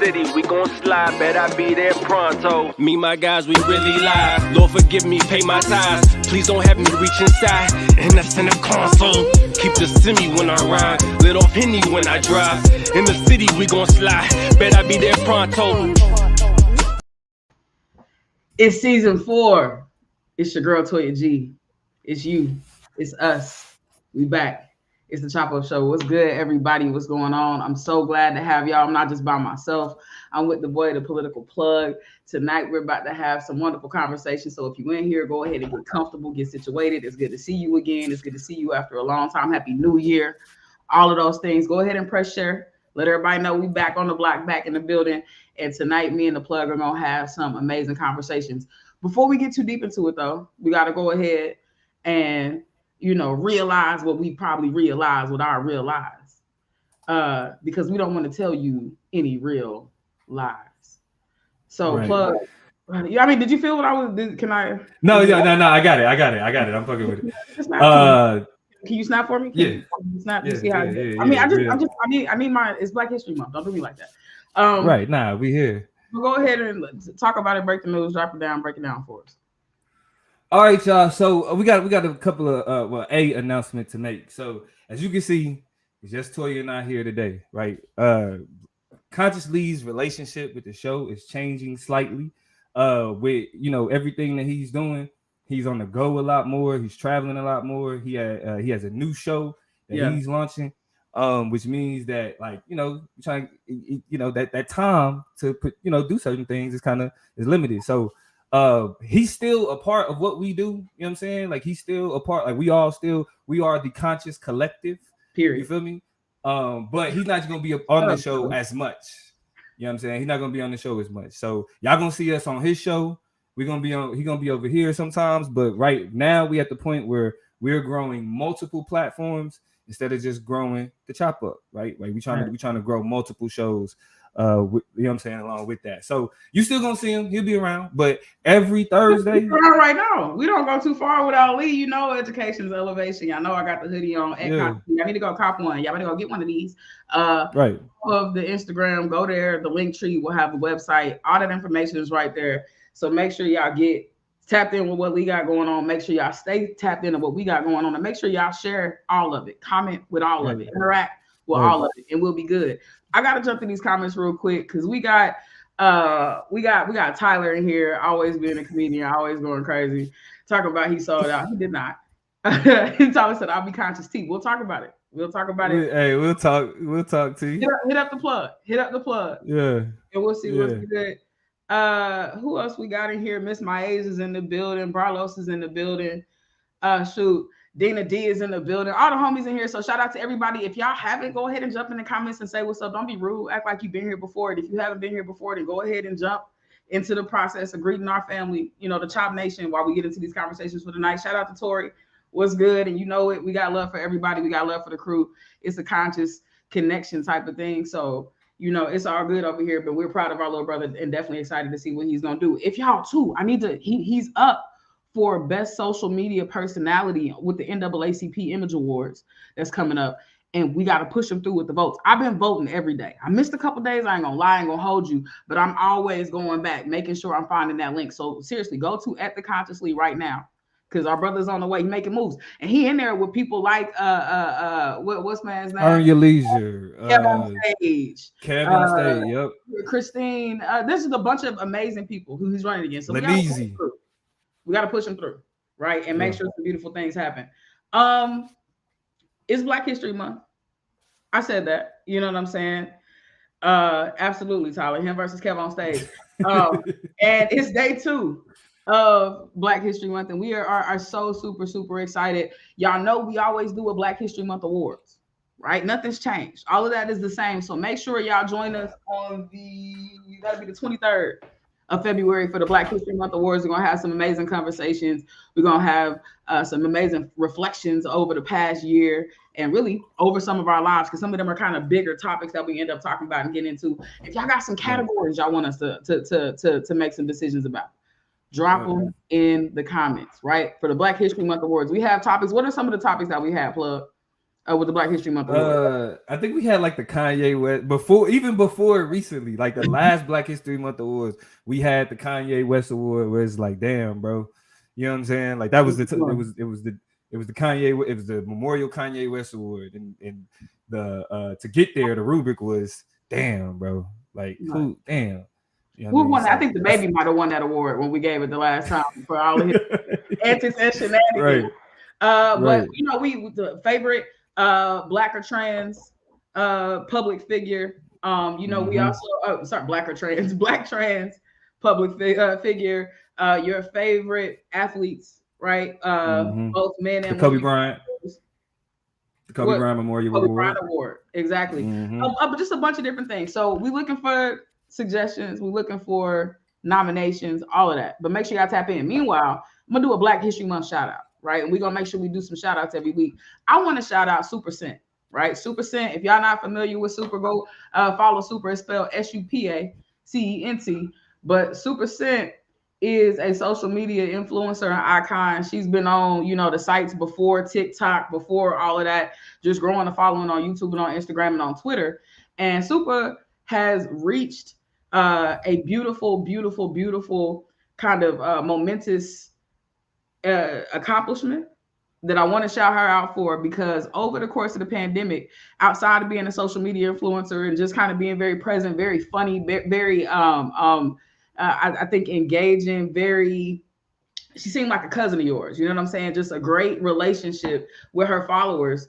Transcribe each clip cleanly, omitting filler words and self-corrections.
city, we gon' slide, bet I be there pronto. Me, my guys, we really live. Lord forgive me, pay my tithes. Please don't have me reach inside, and that's in the console. Keep the semi when I ride, lit off Henny when I drive. In the city, we gon' slide, bet I be there pronto. It's season 4. It's your girl Toya G. It's you. It's us. We back. It's the Chop Up Show. What's good, everybody? What's going on? I'm so glad to have y'all. I'm not just by myself. I'm with the boy, the political plug. Tonight, we're about to have some wonderful conversations. So if you're in here, go ahead and get comfortable, get situated. It's good to see you again. It's good to see you after a long time. Happy New Year. All of those things. Go ahead and press share. Let everybody know we back on the block, back in the building. And tonight, me and the plug are going to have some amazing conversations. Before we get too deep into it, though, we got to go ahead and realize what we probably realize with our real lives, because we don't want to tell you any real lies. So, right. Plug. I mean, did you feel what I was? Can I? No. I got it. I'm fucking with it. Can you snap for me? You snap. Yeah, see how? I mean, I need my. It's Black History Month. Don't do me like that. Right. Nah, we here. We'll go ahead and talk about it. Break the news. Drop it down. Break it down for us. All right, y'all. So we got a couple of announcement to make. So as you can see, it's just Toya and I here today, right? Conscious Lee's relationship with the show is changing slightly. With everything that he's doing, he's on the go a lot more. He's traveling a lot more. He has a new show that he's launching, which means that trying that time to put do certain things is limited. So. He's still a part of what we do. You know what I'm saying? Like he's still a part. Like we are the conscious collective. Period. You feel me? But he's not going to be on the show as much. You know what I'm saying? He's not going to be on the show as much. So y'all gonna see us on his show. He's gonna be over here sometimes. But right now we at the point where we're growing multiple platforms instead of just growing the Chop Up. Right? Like we trying to grow multiple shows. You know what I'm saying, along with that. So you still gonna see him, he'll be around, but every Thursday. He's around right now. We don't go too far without Lee. Education is elevation. Y'all know I got the hoodie on. I need to go cop one. Y'all better go get one of these. Right. Of the Instagram, go there. The link tree will have a website. All that information is right there. So make sure y'all get tapped in with what Lee got going on. Make sure y'all stay tapped into what we got going on, and make sure y'all share all of it. Comment with all of it. Interact with all of it, and we'll be good. I gotta jump in these comments real quick because we got Tyler in here, always being a comedian, always going crazy, talking about he sold out. He did not. Tyler said, "I'll be conscious T." We'll talk about it. Hey, we'll talk to you. Hit up the plug. Yeah. And we'll see what's good. Who else we got in here? Miss Maez is in the building. Barlos is in the building. Dana D is in the building. All the homies in here. So shout out to everybody. If y'all haven't, go ahead and jump in the comments and say what's up. Don't be rude. Act like you've been here before. And if you haven't been here before, then go ahead and jump into the process of greeting our family, the Chop Nation, while we get into these conversations for the night. Shout out to Tori. What's good? And you know it. We got love for everybody. We got love for the crew. It's a conscious connection type of thing. So, it's all good over here. But we're proud of our little brother and definitely excited to see what he's going to do. If y'all too, he's up for best social media personality with the NAACP Image Awards that's coming up, and we got to push him through with the votes. I've been voting every day. I missed a couple days. I ain't gonna lie, I ain't gonna hold you, but I'm always going back, making sure I'm finding that link. So seriously, go to @theconsciously right now, because our brother's on the way, making moves, and he in there with people like what's man's name? Earn Your Leisure. Kevin on stage. Yep. Christine. This is a bunch of amazing people who he's running against. So we got to push him through, right? And make sure some beautiful things happen. It's Black History Month. I said that. You know what I'm saying? Absolutely, Tyler. Him versus Kev on stage. And it's day 2 of Black History Month. And we are so super, super excited. Y'all know we always do a Black History Month Awards, right? Nothing's changed. All of that is the same. So make sure y'all join us on the 23rd. Of February for the Black History Month Awards. We're going to have some amazing conversations. We're going to have some amazing reflections over the past year and really over some of our lives, because some of them are kind of bigger topics that we end up talking about and getting into. If y'all got some categories y'all want us to make some decisions about, drop them in the comments, right? For the Black History Month Awards, we have topics. What are some of the topics that we have, Plug? with the Black History Month award? I think we had like the Kanye West before recently, like the last Black History Month awards, we had the Kanye West award where it's like, damn, bro, you know what I'm saying? Like that was the Kanye, it was the Memorial Kanye West award, and the to get there, the rubric was, damn, bro, like who, damn. You know Who won? So I think the baby might have won that award when we gave it the last time for all of his anti-sex shenanigans. Right. But you know, the favorite Black or trans public figure. You know, we also Black or trans, Black trans public figure. Your favorite athletes, right? Both men and Kobe women. Bryant. The Kobe Bryant Memorial Award. Bryant Award, exactly. But just a bunch of different things. So we looking for suggestions. We're looking for nominations, all of that. But make sure y'all tap in. Meanwhile, I'm gonna do a Black History Month shout out, right? And we're gonna make sure we do some shout outs every week. I want to shout out Super Cent, right? Super Cent. If y'all not familiar with Super, go follow Super. It's spelled SUPACENT. But Super Cent is a social media influencer and icon. She's been on, you know, the sites before TikTok, before all of that, just growing a following on YouTube and on Instagram and on Twitter. And Super has reached a beautiful kind of momentous accomplishment that I want to shout her out for, because over the course of the pandemic, outside of being a social media influencer and just kind of being very present, very funny, very I think engaging, she seemed like a cousin of yours, you know what I'm saying? Just a great relationship with her followers,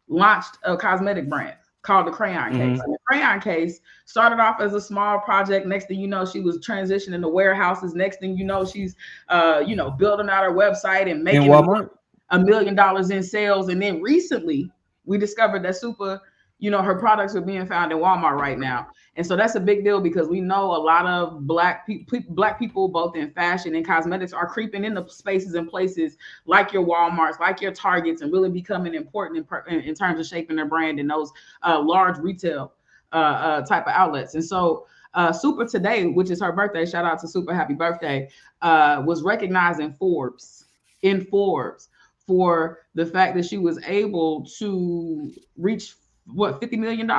launched a cosmetic brand called the Crayon Case. And the Crayon Case started off as a small project. Next thing you know, she was transitioning to warehouses. Next thing you know, she's building out her website and making $1 million in sales. And then recently we discovered that Super, you know, her products are being found in Walmart right now. And so that's a big deal, because we know a lot of Black people, both in fashion and cosmetics, are creeping into spaces and places like your Walmarts, like your Targets, and really becoming important in terms of shaping their brand in those large retail type of outlets. And so Super today, which is her birthday, shout out to Super, happy birthday, was recognized in Forbes for the fact that she was able to reach $50 million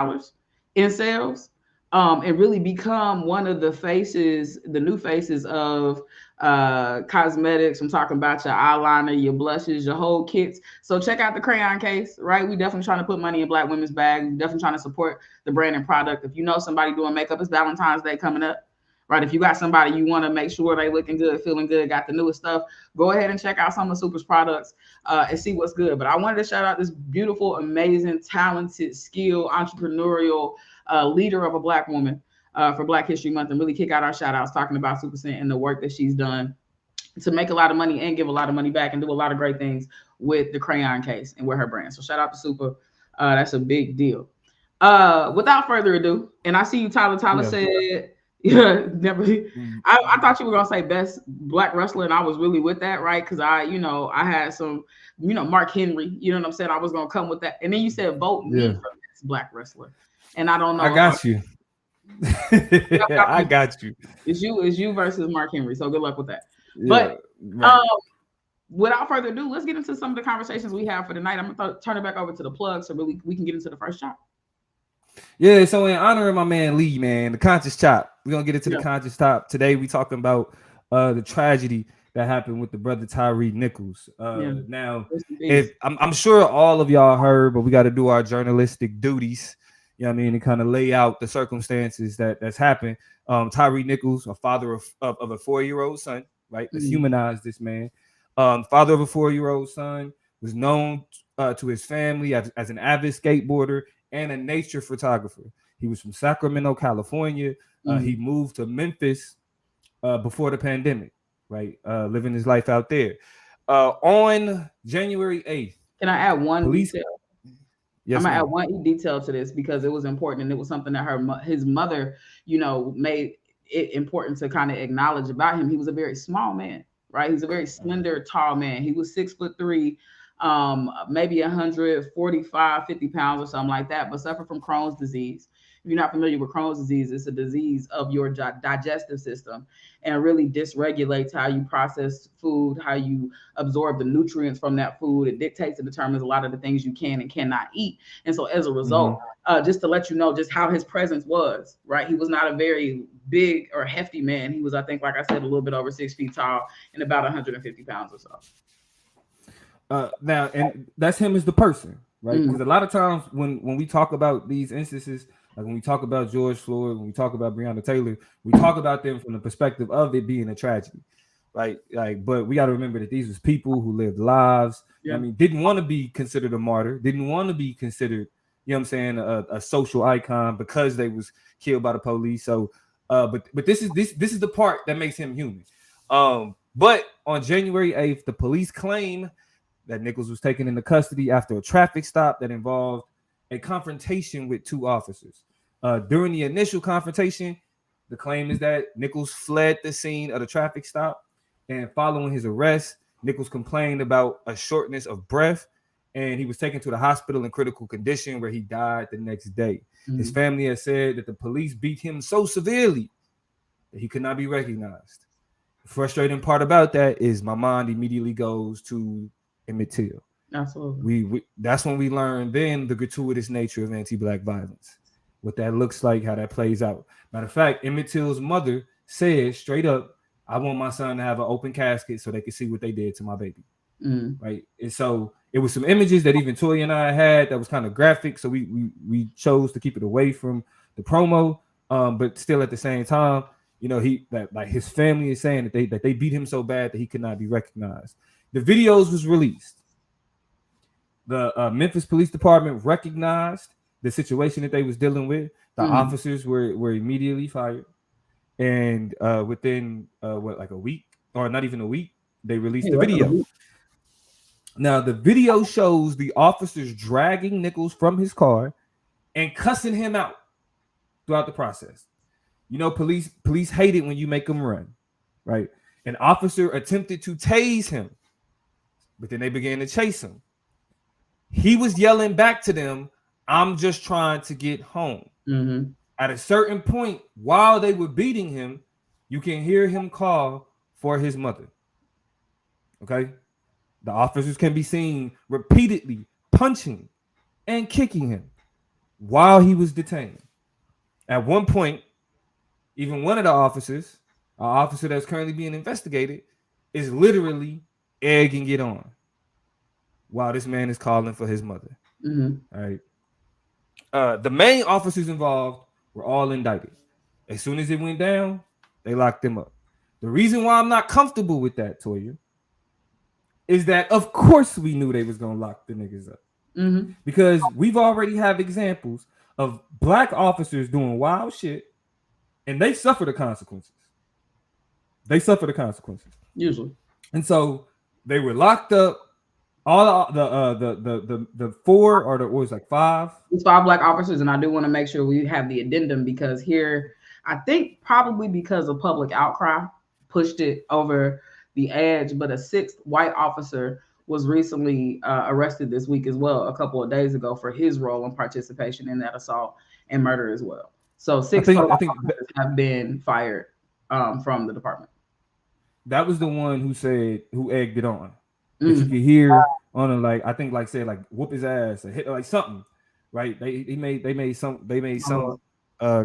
in sales, and really become one of the new faces of cosmetics. I'm talking about your eyeliner, your blushes, your whole kits. So check out the Crayon Case, right? We definitely trying to put money in Black women's bag. We definitely trying to support the brand and product. If you know somebody doing makeup, it's Valentine's Day coming up, right? If you got somebody you want to make sure they looking good, feeling good, got the newest stuff, go ahead and check out some of Super's products and see what's good. But I wanted to shout out this beautiful, amazing, talented, skilled, entrepreneurial leader of a Black woman for Black History Month, and really kick out our shout outs talking about Super Cent and the work that she's done to make a lot of money and give a lot of money back and do a lot of great ththings with the Crayon Case and with her brand. So shout out to Super. That's a big deal. Without further ado, and I see you, Tyler. Tyler said, yeah, never. I thought you were gonna say best Black wrestler, and I was really with that, right? Because I had some, Mark Henry. You know what I'm saying? I was gonna come with that, and then you said vote me for best Black wrestler, and I don't know. I got you. I got you. It's you versus Mark Henry. So good luck with that. Yeah, but without further ado, let's get into some of the conversations we have for tonight. I'm gonna turn it back over to the plug so really we can get into the first chop. Yeah, so in honor of my man Lee, man, the conscious chop. We're gonna get into the conscious chop today. We talking about the tragedy that happened with the brother Tyre Nichols. Now, if I'm sure all of y'all heard, but we got to do our journalistic duties. You know what I mean, and kind of lay out the circumstances that's happened. Tyre Nichols, a father of a 4-year-old son, right? Let's humanize this man. Father of a 4-year-old son, was known to his family as an avid skateboarder and a nature photographer. He was from Sacramento, California. He moved to Memphis before the pandemic, right? Living his life out there. On January 8th. Can I add one detail? Yes, I'm gonna add one detail to this because it was important, and it was something that his mother, made it important to kind of acknowledge about him. He was a very small man, right? He's a very slender, tall man. He was 6'3", maybe 145, 50 pounds or something like that, but suffered from Crohn's disease. you're not familiar with Crohn's disease, it's a disease of your digestive system, and really dysregulates how you process food, how you absorb the nutrients from that food. It dictates and determines a lot of the things you can and cannot eat. And so as a result, just to let you know just how his presence was, right? He was not a very big or hefty man. He was, I think, like I said, a little bit over 6 feet tall and about 150 pounds or so. Now, and that's him as the person, right? Because a lot of times when we talk about these instances, like when we talk about George Floyd, when we talk about Breonna Taylor, we talk about them from the perspective of it being a tragedy, right? Like, but we got to remember that these was people who lived lives. I mean, didn't want to be considered a martyr, didn't want to be considered, you know what I'm saying, a social icon because they was killed by the police. So, but this is the part that makes him human. But on January 8th, the police claim that Nichols was taken into custody after a traffic stop that involved a confrontation with 2 officers. During the initial confrontation, the claim is that Nichols fled the scene of the traffic stop, and following his arrest, Nichols complained about a shortness of breath, and he was taken to the hospital in critical condition where he died the next day. His family has said that the police beat him so severely that he could not be recognized. The frustrating part about that is my mind immediately goes to Emmett Till. Absolutely. We that's when we learn then the gratuitous nature of anti-Black violence, what that looks like, how that plays out. Matter of fact, Emmett Till's mother said straight up, I want my son to have an open casket so they can see what they did to my baby. Right. And so it was some images that even Toya and I had that was kind of graphic. So we chose to keep it away from the promo. But still at the same time, you know, his family is saying that they beat him so bad that he could not be recognized. The videos was released. The Memphis Police Department recognized the situation that they was dealing with. The officers were immediately fired, and within like a week, or not even a week, they released the video. Now the video shows the officers dragging Nichols from his car and cussing him out throughout the process. You know, police hate it when you make them run, right? An officer attempted to tase him, but then they began to chase him. He was yelling back to them, I'm just trying to get home. At a certain point, while they were beating him, you can hear him call for his mother. Okay? The officers can be seen repeatedly punching and kicking him while he was detained. At one point, even one of the officers, an officer that's currently being investigated, is literally egging it on while this man is calling for his mother. All right. The main officers involved were all indicted. As soon as it went down, they locked them up. The reason why I'm not comfortable with that, Toya, is that of course we knew they was gonna lock the niggas up. Because we've already have examples of Black officers doing wild shit, and they suffer the consequences. Usually. And so they were locked up. All the 4 or the was like 5. It's 5 Black officers, and I do want to make sure we have the addendum because here, I think probably because of public outcry, pushed it over the edge. But a 6th white officer was recently arrested this week as well, a couple of days ago, for his role and participation in that assault and murder as well. So 6 officers have been fired from the department. That was the one who egged it on. That you could hear on a, like, I think like say like whoop his ass or hit like something, right? They made some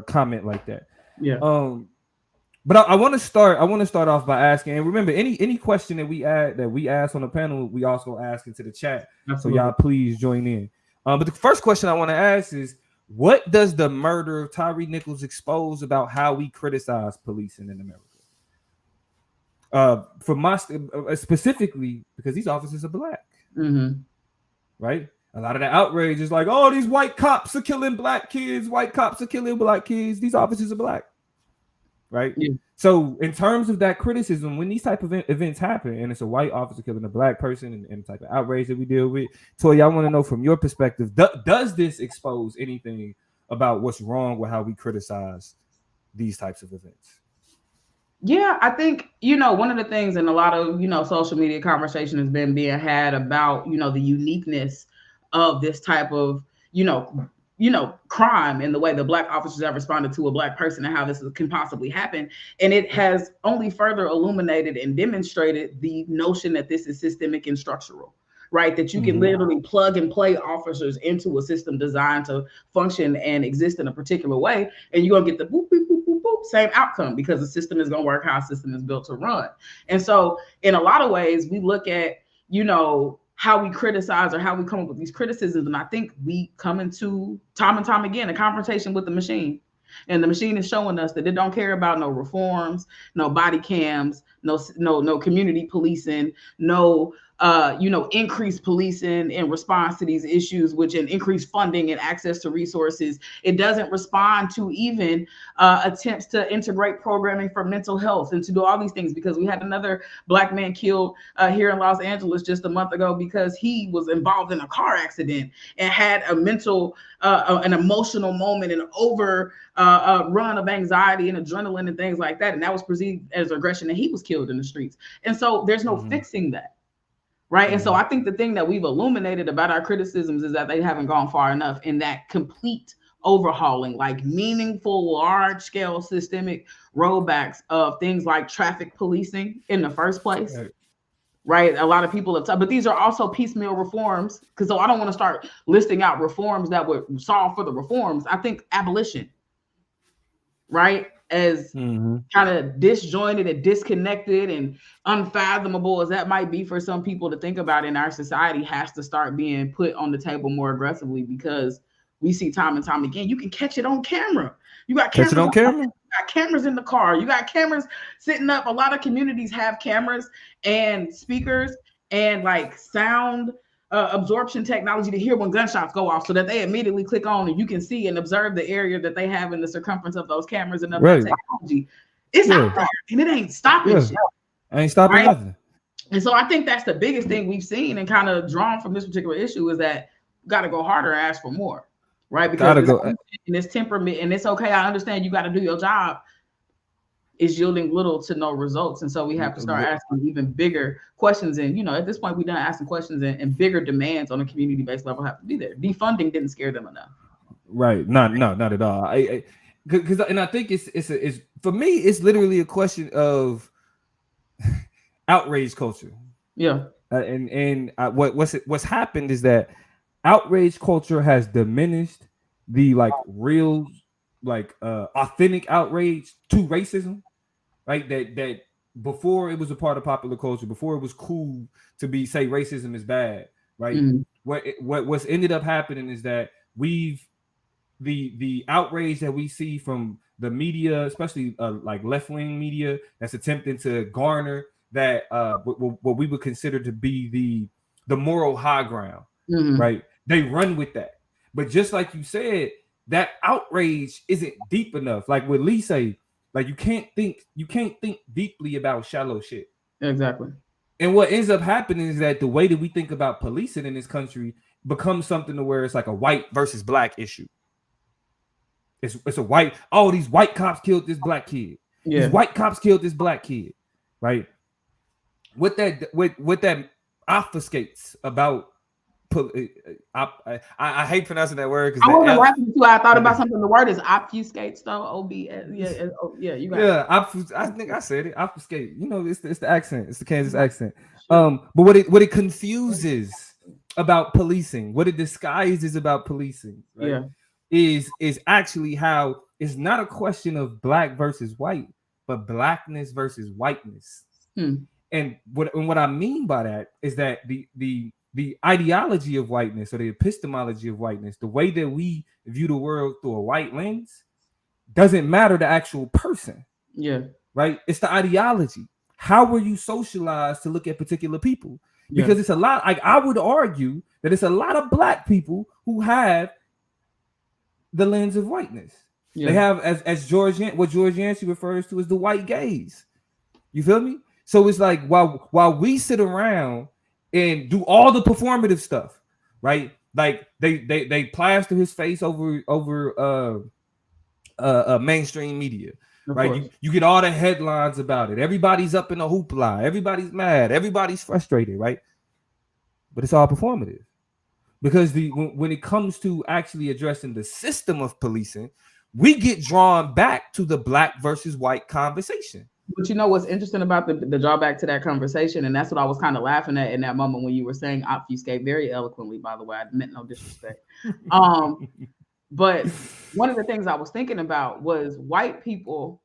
comment like that. Yeah. But I want to start off by asking, and remember, any question that we ask on the panel, we also ask into the chat. Absolutely. So y'all please join in. But the first question I want to ask is, what does the murder of Tyre Nichols expose about how we criticize policing in America? For my specifically, because these officers are Black, right? A lot of the outrage is like, oh, these white cops are killing Black kids. White cops are killing Black kids. These officers are Black, right? Yeah. So in terms of that criticism, when these type of events happen, and it's a white officer killing a Black person, and the type of outrage that we deal with, Toy, I want to know from your perspective, does this expose anything about what's wrong with how we criticize these types of events? Yeah, I think, one of the things in a lot of, social media conversation has been being had about, the uniqueness of this type of, crime and the way the Black officers have responded to a Black person and how this can possibly happen. And it has only further illuminated and demonstrated the notion that this is systemic and structural, right? That you can literally plug and play officers into a system designed to function and exist in a particular way. And you're going to get the boop, boop, boop, boop, boop, same outcome because the system is going to work how a system is built to run. And so in a lot of ways, we look at, how we criticize or how we come up with these criticisms. And I think we come into time and time again, a confrontation with the machine. And the machine is showing us that it don't care about no reforms, no body cams, no community policing, no increased policing in response to these issues, which in increased funding and access to resources. It doesn't respond to even attempts to integrate programming for mental health and to do all these things, because we had another Black man killed here in Los Angeles just a month ago because he was involved in a car accident and had a mental, an emotional moment and run of anxiety and adrenaline and things like that. And that was perceived as aggression, and he was killed in the streets. And so there's no fixing that. Right. And so I think the thing that we've illuminated about our criticisms is that they haven't gone far enough in that complete overhauling, like meaningful, large scale systemic rollbacks of things like traffic policing in the first place. Right. A lot of people have talked, but these are also piecemeal reforms. Because so I don't want to start listing out reforms that would solve for the reforms. I think abolition. Right. As kind of disjointed and disconnected and unfathomable as that might be for some people to think about in our society, has to start being put on the table more aggressively, because we see time and time again, you can catch it on camera. You got cameras on camera. You got cameras in the car. You got cameras sitting up. A lot of communities have cameras and speakers and like sound absorption technology to hear when gunshots go off, so that they immediately click on and you can see and observe the area that they have in the circumference of those cameras and of that technology. It's out there and it ain't stopping shit. Ain't stopping nothing. And so I think that's the biggest thing we've seen and kind of drawn from this particular issue, is that you got to go harder and ask for more, right? Because in this temperament, and it's okay, I understand you got to do your job, is yielding little to no results. And so we have to start asking even bigger questions. And, at this point, we're done asking questions, and bigger demands on a community-based level have to be there. Defunding didn't scare them enough. Right. Not at all. I think it's for me, it's literally a question of outrage culture. Yeah. What's happened is that outrage culture has diminished the real, authentic outrage to racism. Right, that before it was a part of popular culture, before it was cool to say racism is bad, right? What's ended up happening is that the outrage that we see from the media, especially like left-wing media, that's attempting to garner that what we would consider to be the moral high ground, right? They run with that, but just like you said, that outrage isn't deep enough. Like what Lee say. Like you can't think deeply about shallow shit. Exactly. And what ends up happening is that the way that we think about policing in this country becomes something to where it's like a white versus black issue. It's a white, these white cops killed this black kid. Yeah. These white cops killed this black kid. Right. What that obfuscates about I hate pronouncing that word because I thought about something. The word is obfuscates, though. OBS. Yeah, you got it. I think I said it. Obfuscate. It's the accent. It's the Kansas accent. But what it confuses about policing, what it disguises about policing, right, is actually how it's not a question of black versus white, but blackness versus whiteness. And what I mean by that is that the ideology of whiteness, or the epistemology of whiteness, the way that we view the world through a white lens, doesn't matter the actual person. Yeah. Right? It's the ideology. How were you socialized to look at particular people? Because it's a lot, I would argue that it's a lot of black people who have the lens of whiteness. They have as what George Yancey refers to as the white gaze. You feel me? So it's like while we sit around and do all the performative stuff, right? Like they plaster his face over mainstream media, right? You get all the headlines about it. Everybody's up in a hoopla. Everybody's mad. Everybody's frustrated, right? But it's all performative. because when it comes to actually addressing the system of policing, we get drawn back to the black versus white conversation. But you know what's interesting about the drawback to that conversation, and that's what I was kind of laughing at in that moment when you were saying obfuscate very eloquently, by the way. I meant no disrespect. But one of the things I was thinking about was white people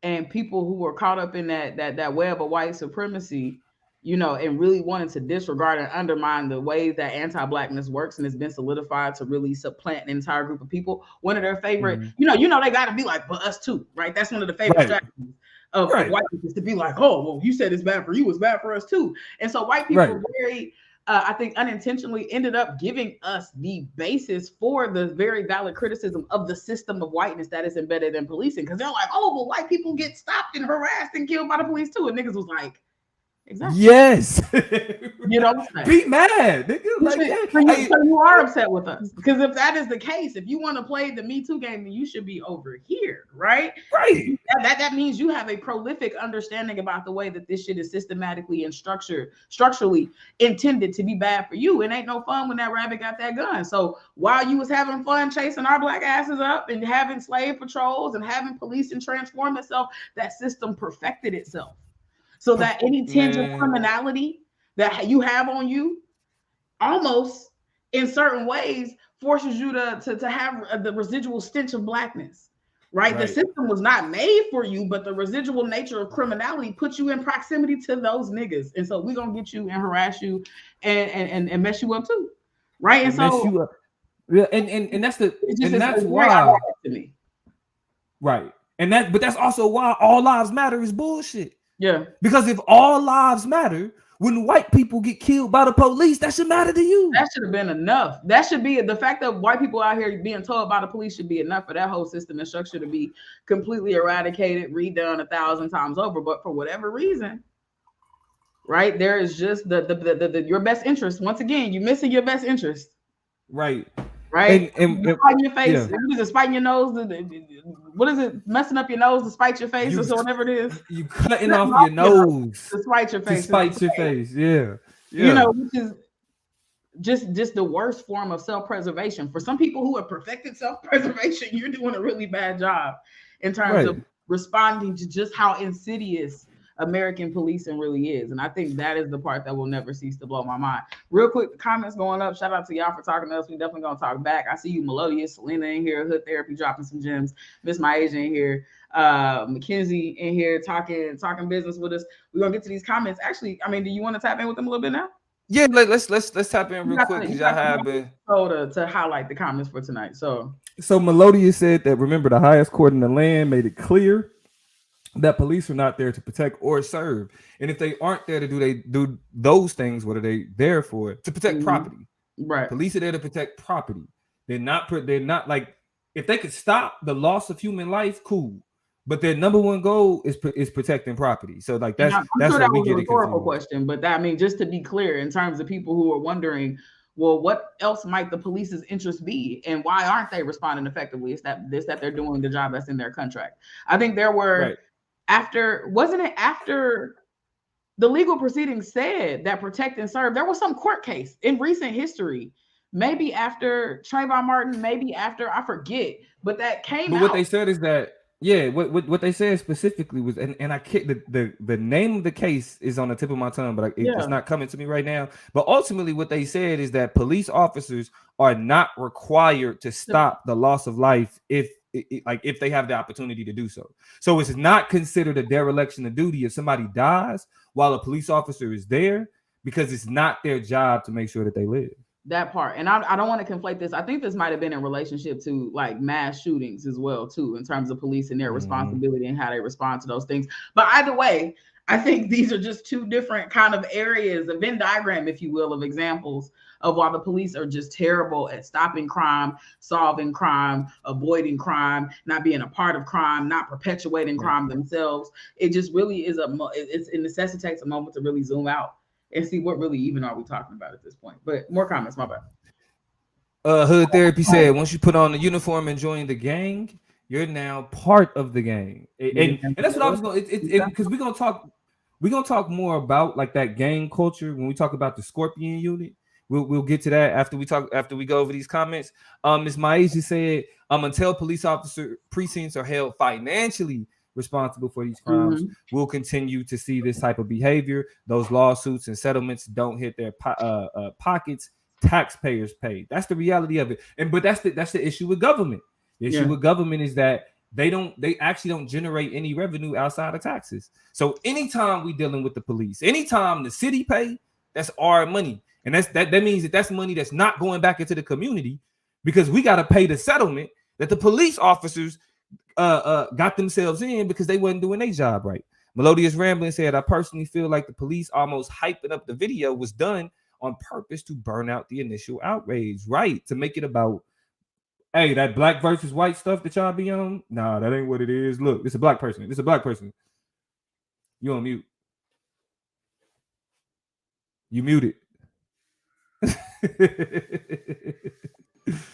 and people who were caught up in that web of white supremacy, you know, and really wanted to disregard and undermine the way that anti-blackness works and has been solidified to really supplant an entire group of people. One of their favorite, you know, they got to be like, but us too, right? That's one of the favorite strategies of white people, is to be like, oh, well, you said it's bad for you, it's bad for us too. And so white people very, I think, unintentionally ended up giving us the basis for the very valid criticism of the system of whiteness that is embedded in policing. Because they're like, oh, well, white people get stopped and harassed and killed by the police too. And niggas was like, exactly. Yes. You know, be mad. Nigga. So you are upset with us. Because if that is the case, if you want to play the Me Too game, then you should be over here, right? Right. That means you have a prolific understanding about the way that this shit is systematically and structurally intended to be bad for you. It ain't no fun when that rabbit got that gun. So while you was having fun chasing our black asses up and having slave patrols and having policing transform itself, that system perfected itself. So that any tinge of criminality that you have on you almost in certain ways forces you to have the residual stench of blackness, right? The system was not made for you, but the residual nature of criminality puts you in proximity to those niggas. And so we're going to get you and harass you and mess you up too, right? And so mess you up. Yeah, and that's why to me. Right. But that's also why all lives matter is bullshit. Yeah. Because if all lives matter, when white people get killed by the police, that should matter to you. That should have been enough. That should be the fact that white people out here being told by the police should be enough for that whole system and structure to be completely eradicated, redone 1,000 times over. But for whatever reason, right, there is just the your best interest. Once again, you're missing your best interest. Right. Right, and spiting your face. What is it? Spiting your nose? What is it? Messing up your nose to spite your face, or so whatever it is. You cutting off your nose to spite your face. To spite your face. Yeah. You know, which is just the worst form of self-preservation. For some people who have perfected self-preservation, you're doing a really bad job in terms of responding to just how insidious American policing really is. And I think that is the part that will never cease to blow my mind. Real quick, comments going up. Shout out to y'all for talking to us. We definitely gonna talk back. I see you, Melodious, Selena in here, Hood Therapy dropping some gems, Miss Myasia in here, Mackenzie in here talking business with us. We're gonna get to these comments. Actually, I mean, do you want to tap in with them a little bit now? Yeah, let's tap in real quick because I have been to highlight the comments for tonight. So Melodious said that, remember, the highest court in the land made it clear that police are not there to protect or serve, and if they aren't there to do those things, what are they there for? To protect property, right? Police are there to protect property. They're not like, if they could stop the loss of human life, cool, but their number one goal is protecting property. So like that's sure what we get a rhetorical question, but I mean, just to be clear, in terms of people who are wondering, well, what else might the police's interest be, and why aren't they responding effectively? It's that they're doing the job that's in their contract. I think there were. Wasn't it after the legal proceedings said that protect and serve? There was some court case in recent history, maybe after Trayvon Martin, maybe after, I forget, but that came out. What they said is that, what they said specifically was, and I can't, the name of the case is on the tip of my tongue, but it's not coming to me right now. But ultimately, what they said is that police officers are not required to stop the loss of life if they have the opportunity to do so. So it's not considered a dereliction of duty if somebody dies while a police officer is there, because it's not their job to make sure that they live. That part. And I don't want to conflate this. I think this might have been in relationship to like mass shootings as well too, in terms of police and their responsibility and how they respond to those things. But either way, I think these are just two different kind of areas, a Venn diagram, if you will, of examples of why the police are just terrible at stopping crime, solving crime, avoiding crime, not being a part of crime, not perpetuating crime themselves. It just really is it necessitates a moment to really zoom out and see what really even are we talking about at this point. But more comments, my bad. Hood Therapy said, once you put on the uniform and join the gang, you're now part of the gang. And that's what I was going to, because we're going to talk more about like that gang culture when we talk about the Scorpion unit. we'll get to that after we go over these comments. Ms. Maez just said, until police officer precincts are held financially responsible for these crimes, we'll continue to see this type of behavior. Those lawsuits and settlements don't hit their pockets. Taxpayers pay. That's the reality of it. But that's the issue with government. The issue with government is that they actually don't generate any revenue outside of taxes. So anytime we dealing with the police, anytime the city pay, that's our money. And that means that's money that's not going back into the community, because we got to pay the settlement that the police officers got themselves in because they wasn't doing their job right. Melodious Rambling said, I personally feel like the police almost hyping up the video was done on purpose to burn out the initial outrage, right? To make it about, hey, that black versus white stuff that y'all be on. Nah, that ain't what it is. Look, it's a black person. It's a black person. You on mute. You muted.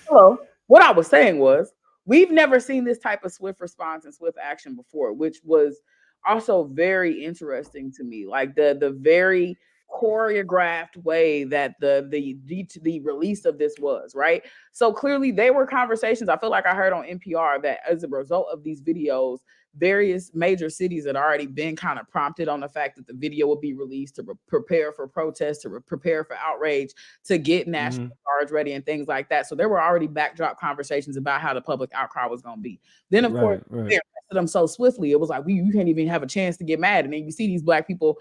Hello. What I was saying was, we've never seen this type of swift response and swift action before, which was also very interesting to me. Like the very choreographed way that the release of this was, right? So clearly there were conversations, I feel like I heard on NPR, that as a result of these videos, various major cities had already been kind of prompted on the fact that the video would be released to prepare for protests, to prepare for outrage, to get national guards ready and things like that. So there were already backdrop conversations about how the public outcry was going to be. Then, of course, they arrested them so swiftly. It was like, you can't even have a chance to get mad. And then you see these black people,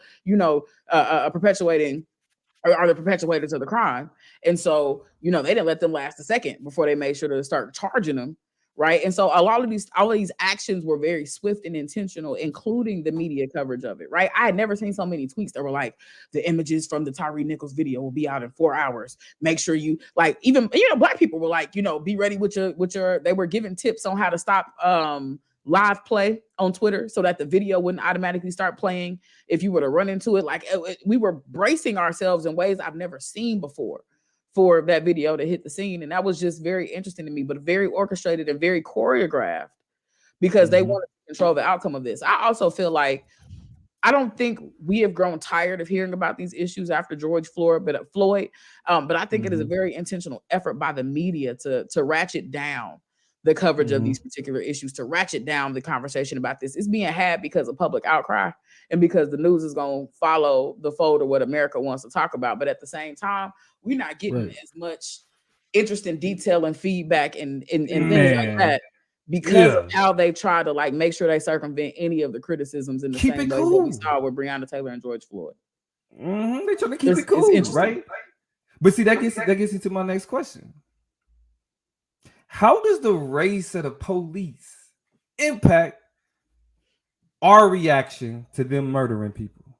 perpetuating are the perpetuators of the crime. And so, they didn't let them last a second before they made sure to start charging them. Right. And so all of these actions were very swift and intentional, including the media coverage of it. Right. I had never seen so many tweets that were like, the images from the Tyre Nichols video will be out in 4 hours. Make sure you even black people were like, be ready with your they were giving tips on how to stop live play on Twitter so that the video wouldn't automatically start playing if you were to run into it. We were bracing ourselves in ways I've never seen before for that video to hit the scene. And that was just very interesting to me, but very orchestrated and very choreographed, because they wanted to control the outcome of this. I also feel like, I don't think we have grown tired of hearing about these issues after George Floyd, but I think it is a very intentional effort by the media to ratchet down the coverage of these particular issues, to ratchet down the conversation about this. It's being had because of public outcry and because the news is going to follow the fold of what America wants to talk about. But at the same time, we're not getting as much interest in detail and feedback and things like that, because of how they try to make sure they circumvent any of the criticisms in the same way that we saw with Breonna Taylor and George Floyd. They try to keep it cool, right? But see, that gets into my next question. How does the race of the police impact our reaction to them murdering people?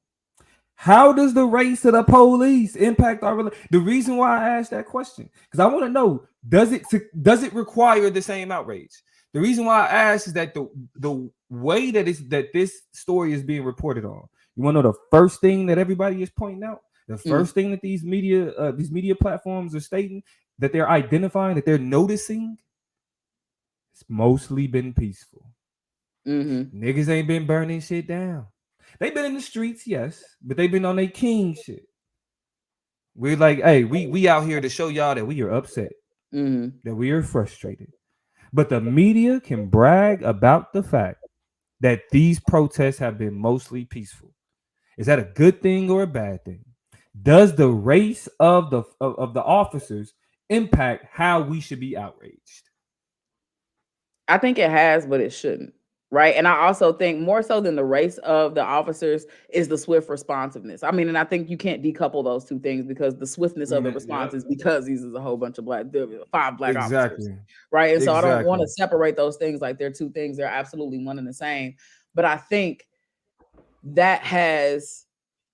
How does the race of the police impact our? The reason why I asked that question, because I want to know, does it require the same outrage? The reason why I asked is that the way that this story is being reported on, you want to know the first thing that everybody is pointing out, the first thing that these media platforms are stating, that they're identifying, that they're noticing, it's mostly been peaceful. Niggas ain't been burning shit down. They've been in the streets, yes, but they've been on their king shit. We're like, hey, we out here to show y'all that we are upset, that we are frustrated. But the media can brag about the fact that these protests have been mostly peaceful. Is that a good thing or a bad thing? Does the race of the officers impact how we should be outraged? I think it has, but it shouldn't. Right. And I also think more so than the race of the officers is the swift responsiveness. I mean, and I think you can't decouple those two things, because the swiftness of the response is because these is a whole bunch of 5 black officers. Right. And so I don't want to separate those things like they're two things. They're absolutely one and the same. But I think that has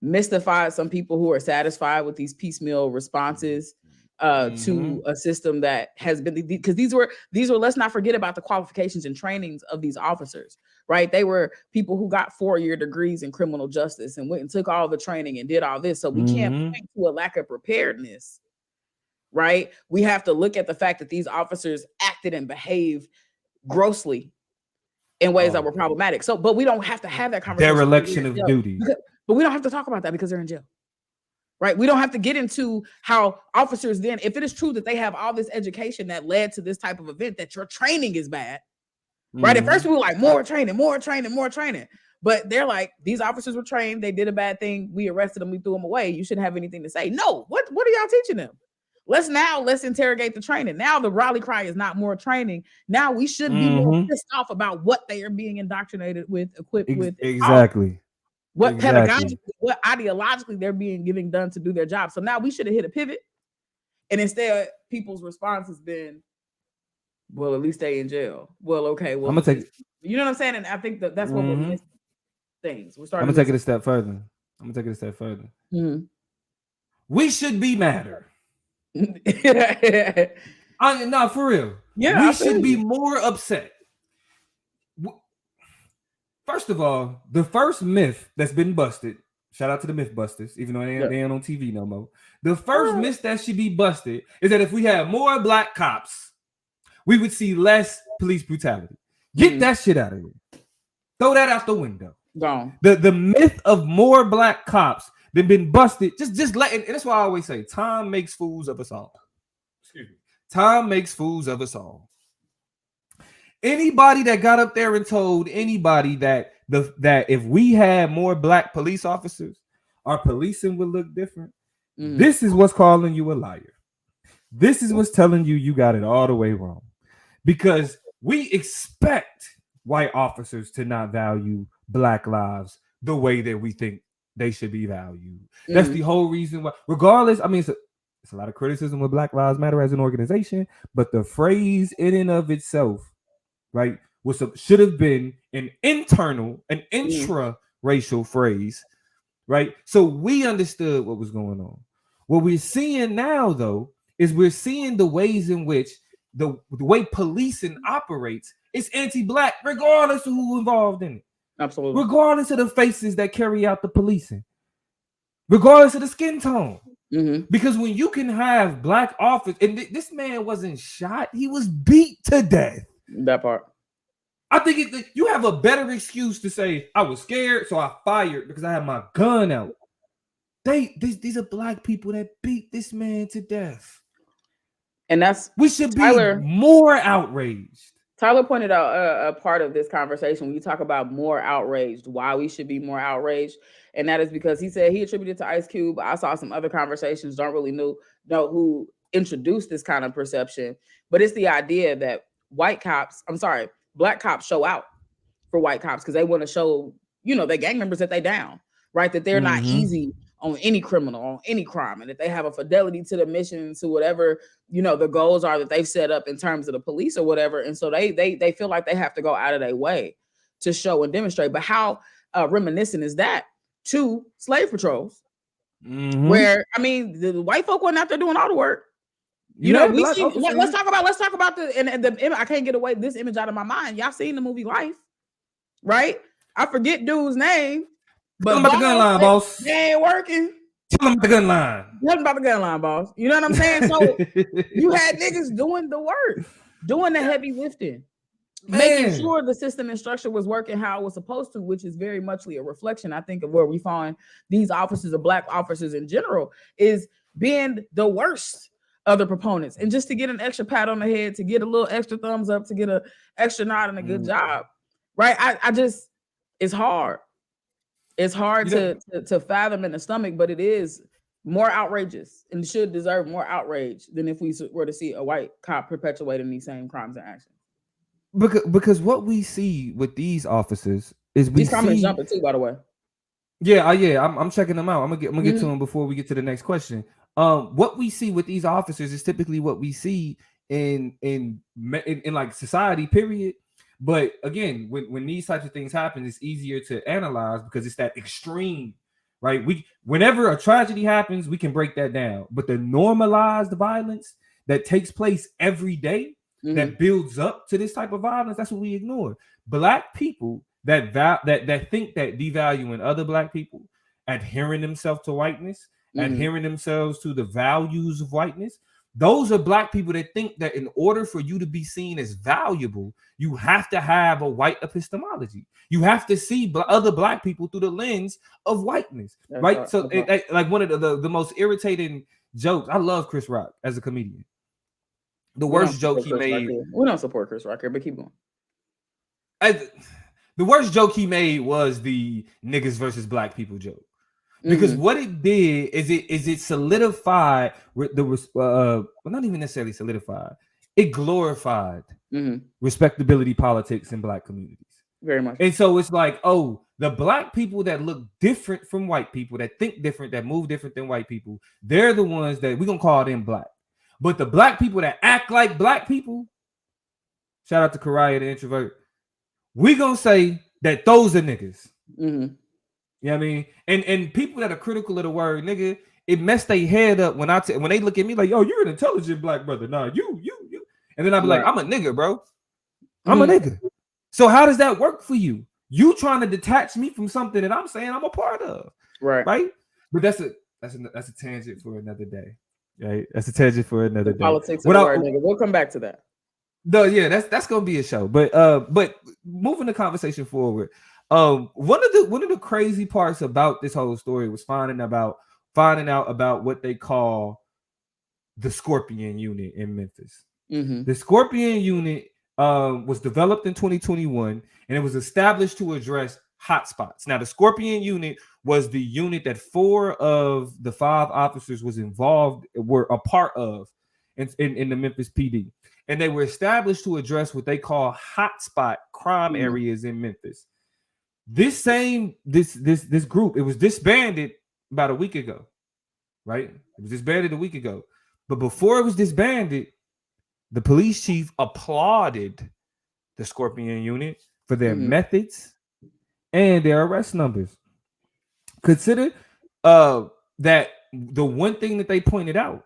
mystified some people who are satisfied with these piecemeal responses to a system that has been, because these were, let's not forget about the qualifications and trainings of these officers, right? They were people who got 4-year degrees in criminal justice and went and took all the training and did all this. So we can't point to a lack of preparedness, right? We have to look at the fact that these officers acted and behaved grossly in ways that were problematic. So, but we don't have to have that conversation. Dereliction of duty. But we don't have to talk about that because they're in jail. right? We don't have to get into how officers then, if it is true that they have all this education that led to this type of event, that your training is bad, right? At first we were like, more training. But they're like, these officers were trained. They did a bad thing. We arrested them. We threw them away. You shouldn't have anything to say. No, what are y'all teaching them? Let's interrogate the training. Now the rally cry is not more training. Now we should be more pissed off about what they are being indoctrinated with, equipped with. Exactly. What pedagogically, what ideologically they're being done to do their job. So now we should have hit a pivot. And instead, people's response has been, well, at least stay in jail. Well, okay. Well, I'm gonna take, you know what I'm saying? And I think that's what we're missing things. We're starting. I'm gonna take it a step further. We should be madder. No, for real. Yeah, we should be more upset. First of all, the first myth that's been busted, shout out to the myth busters, even though they ain't on TV no more. The first myth that should be busted is that if we had more black cops, we would see less police brutality. Get that shit out of here. Throw that out the window. Gone. The myth of more black cops than been busted. Just let it. And that's why I always say, time makes fools of us all. Excuse me. Time makes fools of us all. Anybody that got up there and told anybody that if we had more black police officers, our policing would look different. This is what's calling you a liar. This is what's telling you got it all the way wrong. Because we expect white officers to not value black lives the way that we think they should be valued. That's the whole reason why, regardless, I mean, it's a lot of criticism with Black Lives Matter as an organization, but the phrase in and of itself, right, should have been an intra-racial phrase, right? So we understood what was going on. What we're seeing now, though, is we're seeing the ways in which the way policing operates is anti-black, regardless of who's involved in it. Absolutely. Regardless of the faces that carry out the policing. Regardless of the skin tone. Because when you can have black officers, and this man wasn't shot, he was beat to death. That part. I think you have a better excuse to say, I was scared, so I fired because I had my gun out. These are black people that beat this man to death. And we should be more outraged. Tyler pointed out a part of this conversation when you talk about more outraged, why we should be more outraged. And that is because he said he attributed to Ice Cube. I saw some other conversations, don't really know who introduced this kind of perception, but it's the idea that black cops show out for white cops because they want to show, their gang members that they down, right? That they're not easy on any criminal, on any crime, and that they have a fidelity to the mission, to whatever, the goals are that they've set up in terms of the police or whatever. And so they feel like they have to go out of their way to show and demonstrate. But how reminiscent is that to slave patrols, where, I mean, the white folk went out there doing all the work. Let's talk about the I can't get away this image out of my mind. Y'all seen the movie Life, right? I forget dude's name. Tell him about the gun line, boss. They ain't working. Tell him about the gun line. Tell him about the gun line, boss. You know what I'm saying? So you had niggas doing the work, doing the heavy lifting, making sure the system and structure was working how it was supposed to, which is very muchly a reflection, I think, of where we find these officers, or black officers in general, is being the worst of the proponents. And just to get an extra pat on the head, to get a little extra thumbs up, to get an extra nod and a good job, right? It's hard. It's hard to fathom in the stomach, but it is more outrageous and should deserve more outrage than if we were to see a white cop perpetuating these same crimes and actions. Because what we see with these officers is these comments jumping too, by the way. Yeah. I'm checking them out. I'm gonna get to them before we get to the next question. What we see with these officers is typically what we see in like society, period. But again, when these types of things happen, it's easier to analyze because it's that extreme, right? Whenever a tragedy happens, we can break that down. But the normalized violence that takes place every day, that builds up to this type of violence, that's what we ignore. Black people that think that devaluing other black people, adhering themselves to whiteness, adhering themselves to the values of whiteness, Those are black people that think that in order for you to be seen as valuable, you have to have a white epistemology. You have to see other black people through the lens of whiteness, right? So, like one of the most irritating jokes. I love Chris Rock as a comedian. The worst joke he made. We don't support Chris Rock here, but keep going. The worst joke he made was the niggas versus black people joke. Because what it did is it solidified not even necessarily solidified. It glorified respectability politics in black communities. Very much. And so it's like, oh, the black people that look different from white people, that think different, that move different than white people, they're the ones that we're gonna call them black. But the black people that act like black people, shout out to Crayon the introvert, we gonna say that those are niggas. You know what I mean? And people that are critical of the word nigga, it messed their head up when when they look at me like, yo, you're an intelligent black brother. Nah, you. And then I'll be like, I'm a nigga, bro. I'm a nigga. So how does that work for you? You trying to detach me from something that I'm saying I'm a part of. Right? But that's a tangent for another day. Right? That's a tangent for another day. Politics of the word nigga. We'll come back to that. Yeah, that's gonna be a show. But moving the conversation forward. One of the crazy parts about this whole story was finding out about what they call the Scorpion Unit in Memphis. The Scorpion Unit was developed in 2021, and it was established to address hotspots. Now, the Scorpion Unit was the unit that 4 of the 5 officers were a part of in the Memphis PD, and they were established to address what they call hotspot crime areas in Memphis. This group, it was disbanded about a week ago, right? It was disbanded a week ago. But before it was disbanded, the police chief applauded the Scorpion Unit for their methods and their arrest numbers. Consider that the one thing that they pointed out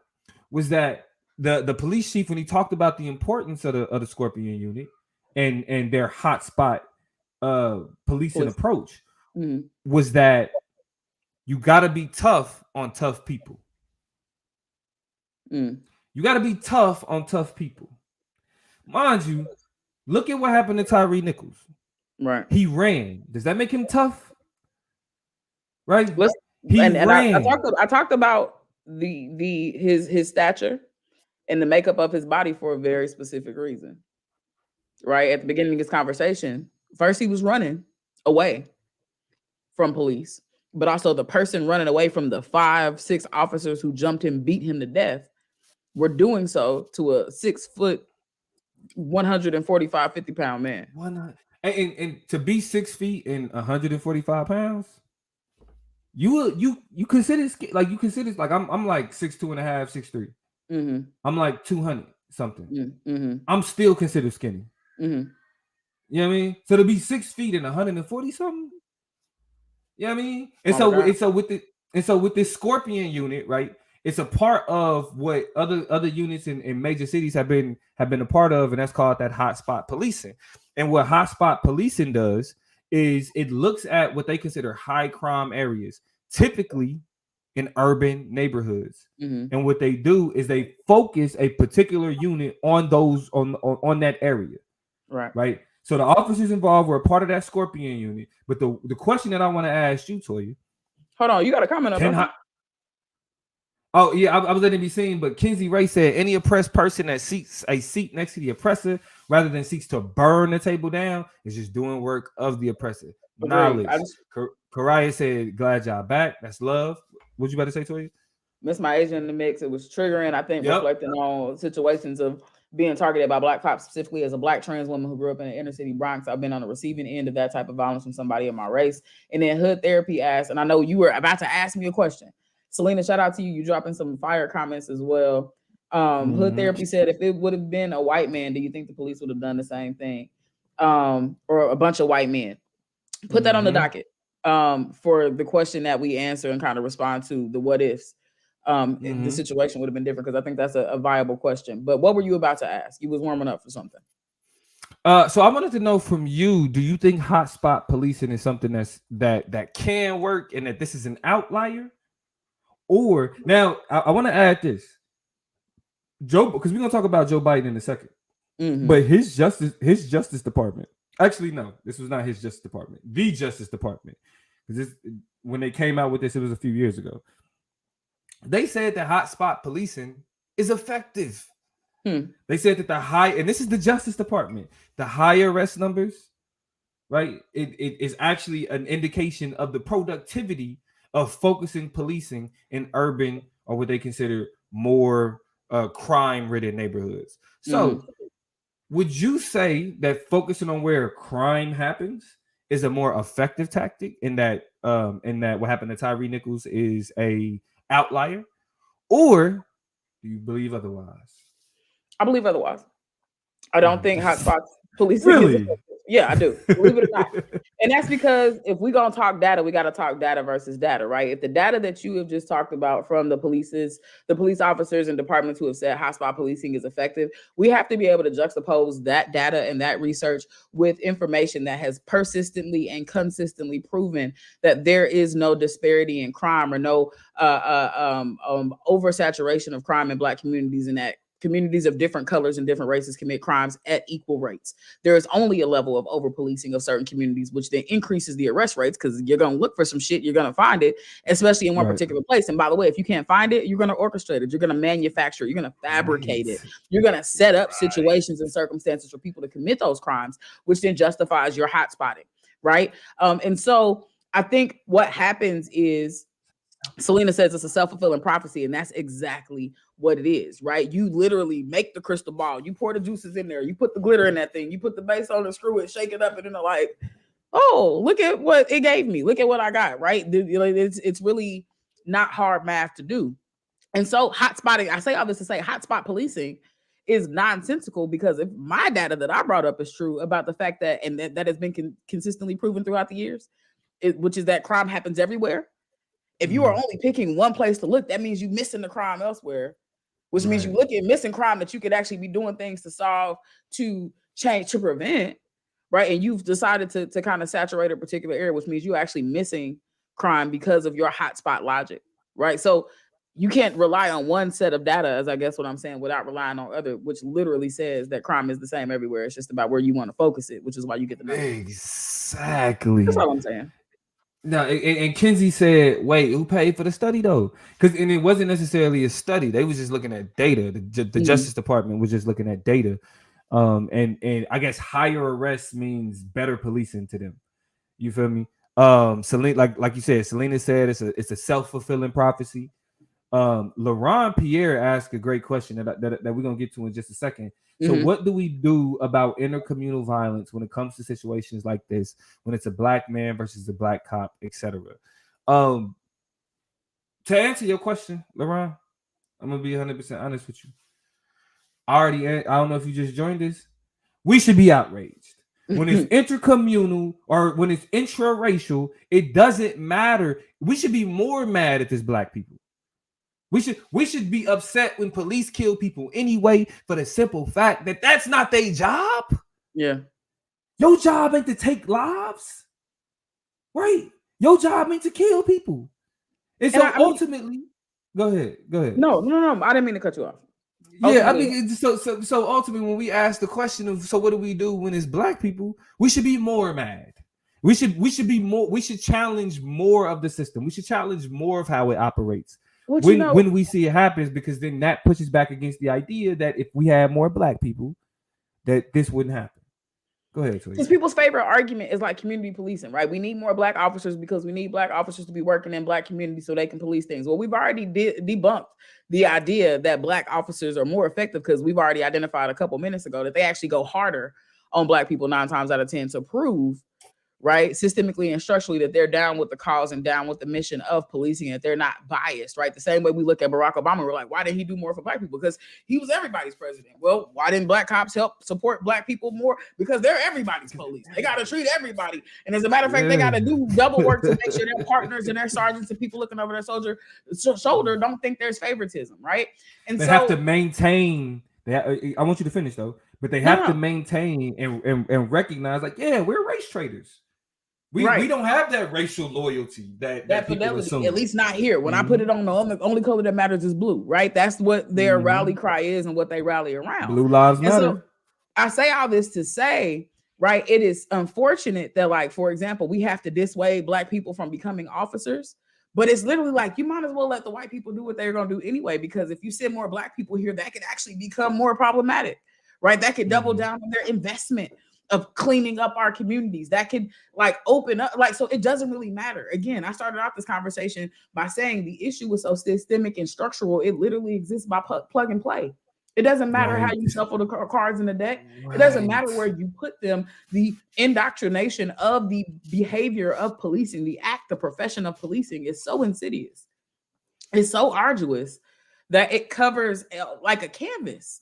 was that the police chief, when he talked about the importance of the Scorpion Unit and their hotspot policing approach, was that you got to be tough on tough people. You got to be tough on tough people. Mind you, look at what happened to Tyre Nichols. Right. He ran. Does that make him tough? Right. I talked about his stature and the makeup of his body for a very specific reason. Right. At the beginning of this conversation, first he was running away from police, but also the person running away from the 5-6 officers who jumped him, beat him to death, were doing so to a 6 foot, 145, 50-pound man. Why not? And to be 6 feet and 145 pounds, you consider like I'm like 6'2.5", 6'3". I'm like 200 something. I'm still considered skinny. You know what I mean? So to be 6 feet and 140 something, you know what I mean? And so with this Scorpion Unit, right? It's a part of what other units in major cities have been a part of, and that's called that hotspot policing. And what hotspot policing does is it looks at what they consider high crime areas, typically in urban neighborhoods. And what they do is they focus a particular unit on those on that area. Right. So the officers involved were a part of that Scorpion Unit. But the question that I want to ask you, Toya. Hold on, you got a comment on Oh, yeah, I was letting it be seen, but Kinsey Ray said any oppressed person that seeks a seat next to the oppressor rather than seeks to burn the table down is just doing work of the oppressor. Knowledge. Karaya said, glad y'all back. That's love. What you about to say, Toya? Miss My Asian in the mix. It was triggering, I think, reflecting on situations of being targeted by Black cops, specifically as a Black trans woman who grew up in the inner city Bronx. I've been on the receiving end of that type of violence from somebody of my race. And then Hood Therapy asked, and I know you were about to ask me a question. Selena, shout out to you. You dropping some fire comments as well. Hood Therapy said, if it would have been a white man, do you think the police would have done the same thing? Or a bunch of white men? Put that on the docket for the question that we answer and kind of respond to the what ifs. If the situation would have been different, because I think that's a viable question. But what were you about to ask? You was warming up for something. So I wanted to know from you, do you think hotspot policing is something that can work and that this is an outlier? Or now I want to add this. Joe, because we're gonna talk about Joe Biden in a second. Mhm. But his Justice Department. Actually, no, this was not his Justice Department. The Justice Department. Because when they came out with this, it was a few years ago. They said that hotspot policing is effective. They said that and this is the Justice Department, the high arrest numbers, right? It is actually an indication of the productivity of focusing policing in urban or what they consider more crime-ridden neighborhoods. So, would you say that focusing on where crime happens is a more effective tactic in that what happened to Tyre Nichols is a outlier, or do you believe otherwise? I believe otherwise. I don't think hotspots policing is effective. Yeah, I do. Believe it or not. And that's because if we're going to talk data, we got to talk data versus data, right? If the data that you have just talked about from the police officers and departments who have said hotspot policing is effective, we have to be able to juxtapose that data and that research with information that has persistently and consistently proven that there is no disparity in crime or no oversaturation of crime in Black communities, and that communities of different colors and different races commit crimes at equal rates. There is only a level of over-policing of certain communities, which then increases the arrest rates because you're going to look for some shit, you're going to find it, especially in one particular place. And by the way, if you can't find it, you're going to orchestrate it, you're going to manufacture it, you're going to fabricate it, you're going to set up situations and circumstances for people to commit those crimes, which then justifies your hot spotting, right? And so I think what happens is, Selena says it's a self-fulfilling prophecy, and that's exactly what it is, right? You literally make the crystal ball, you pour the juices in there, you put the glitter in that thing, you put the base on and screw it, shake it up, and then they're like, oh, look at what it gave me, look at what I got, right? It's really not hard math to do. And so hot spotting, I say all this to say hotspot policing is nonsensical, because if my data that I brought up is true about the fact that, and that has been consistently proven throughout the years, which is that crime happens everywhere. If you are only picking one place to look, that means you're missing the crime elsewhere, which means you look at missing crime that you could actually be doing things to solve, to change, to prevent, right? And you've decided to kind of saturate a particular area, which means you're actually missing crime because of your hotspot logic, right? So you can't rely on one set of data, as I guess what I'm saying, without relying on other, which literally says that crime is the same everywhere. It's just about where you want to focus it, which is why you get the numbers. Exactly. That's all I'm saying. No, and Kenzie said, "Wait, who paid for the study though?" Because it wasn't necessarily a study; they was just looking at data. The Justice Department was just looking at data, and I guess higher arrests means better policing to them. You feel me? Selena, like you said, Selena said it's a self-fulfilling prophecy. Laurent Pierre asked a great question that we're gonna get to in just a second. So what do we do about intercommunal violence when it comes to situations like this, when it's a Black man versus a Black cop, etc.? To answer your question, Laurent, I'm gonna be 100% honest with you. I don't know if you just joined us. We should be outraged. When it's intercommunal or when it's intraracial, it doesn't matter. We should be more mad at this Black people. We should be upset when police kill people anyway, for the simple fact that that's not their job. Yeah. Your job ain't to take lives, right? Your job ain't to kill people. And so ultimately, go ahead. No. I didn't mean to cut you off. Yeah, ultimately, I mean, so ultimately, when we ask the question of, so what do we do when it's Black people? We should be more mad. We should be more. We should challenge more of the system. We should challenge more of how it operates. When we see it happens, because then that pushes back against the idea that if we had more Black people, that this wouldn't happen. Go ahead. Because people's favorite argument is like community policing, right? We need more Black officers because we need Black officers to be working in Black communities so they can police things. Well, we've already debunked the idea that Black officers are more effective, because we've already identified a couple minutes ago that they actually go harder on Black people 9 times out of 10 to prove, right, systemically and structurally, that they're down with the cause and down with the mission of policing, and they're not biased, right? The same way we look at Barack Obama, we're like, why didn't he do more for Black people? Because he was everybody's president. Well, why didn't Black cops help support Black people more? Because they're everybody's police. They got to treat everybody. And as a matter of fact, they got to do double work to make sure their partners and their sergeants and people looking over their shoulder don't think there's favoritism, right? And they have to maintain. I want you to finish though, but they have to maintain and recognize, like, yeah, we're race traders. We don't have that racial loyalty that people fidelity, assume. at least not here. When I put it on, the only color that matters is blue, right? That's what their rally cry is and what they rally around. Blue lives matter. So I say all this to say, right, it is unfortunate that, like, for example, we have to dissuade Black people from becoming officers, but it's literally like, you might as well let the white people do what they're going to do anyway, because if you send more Black people here, that could actually become more problematic, right? That could double down on their investment of cleaning up our communities. That could like open up, like, so it doesn't really matter. Again, I started off this conversation by saying the issue is so systemic and structural, it literally exists by plug and play. It doesn't matter how you shuffle the cards in the deck. It doesn't matter where you put them. The indoctrination of the behavior of policing, the act, the profession of policing is so insidious. It's so arduous that it covers like a canvas,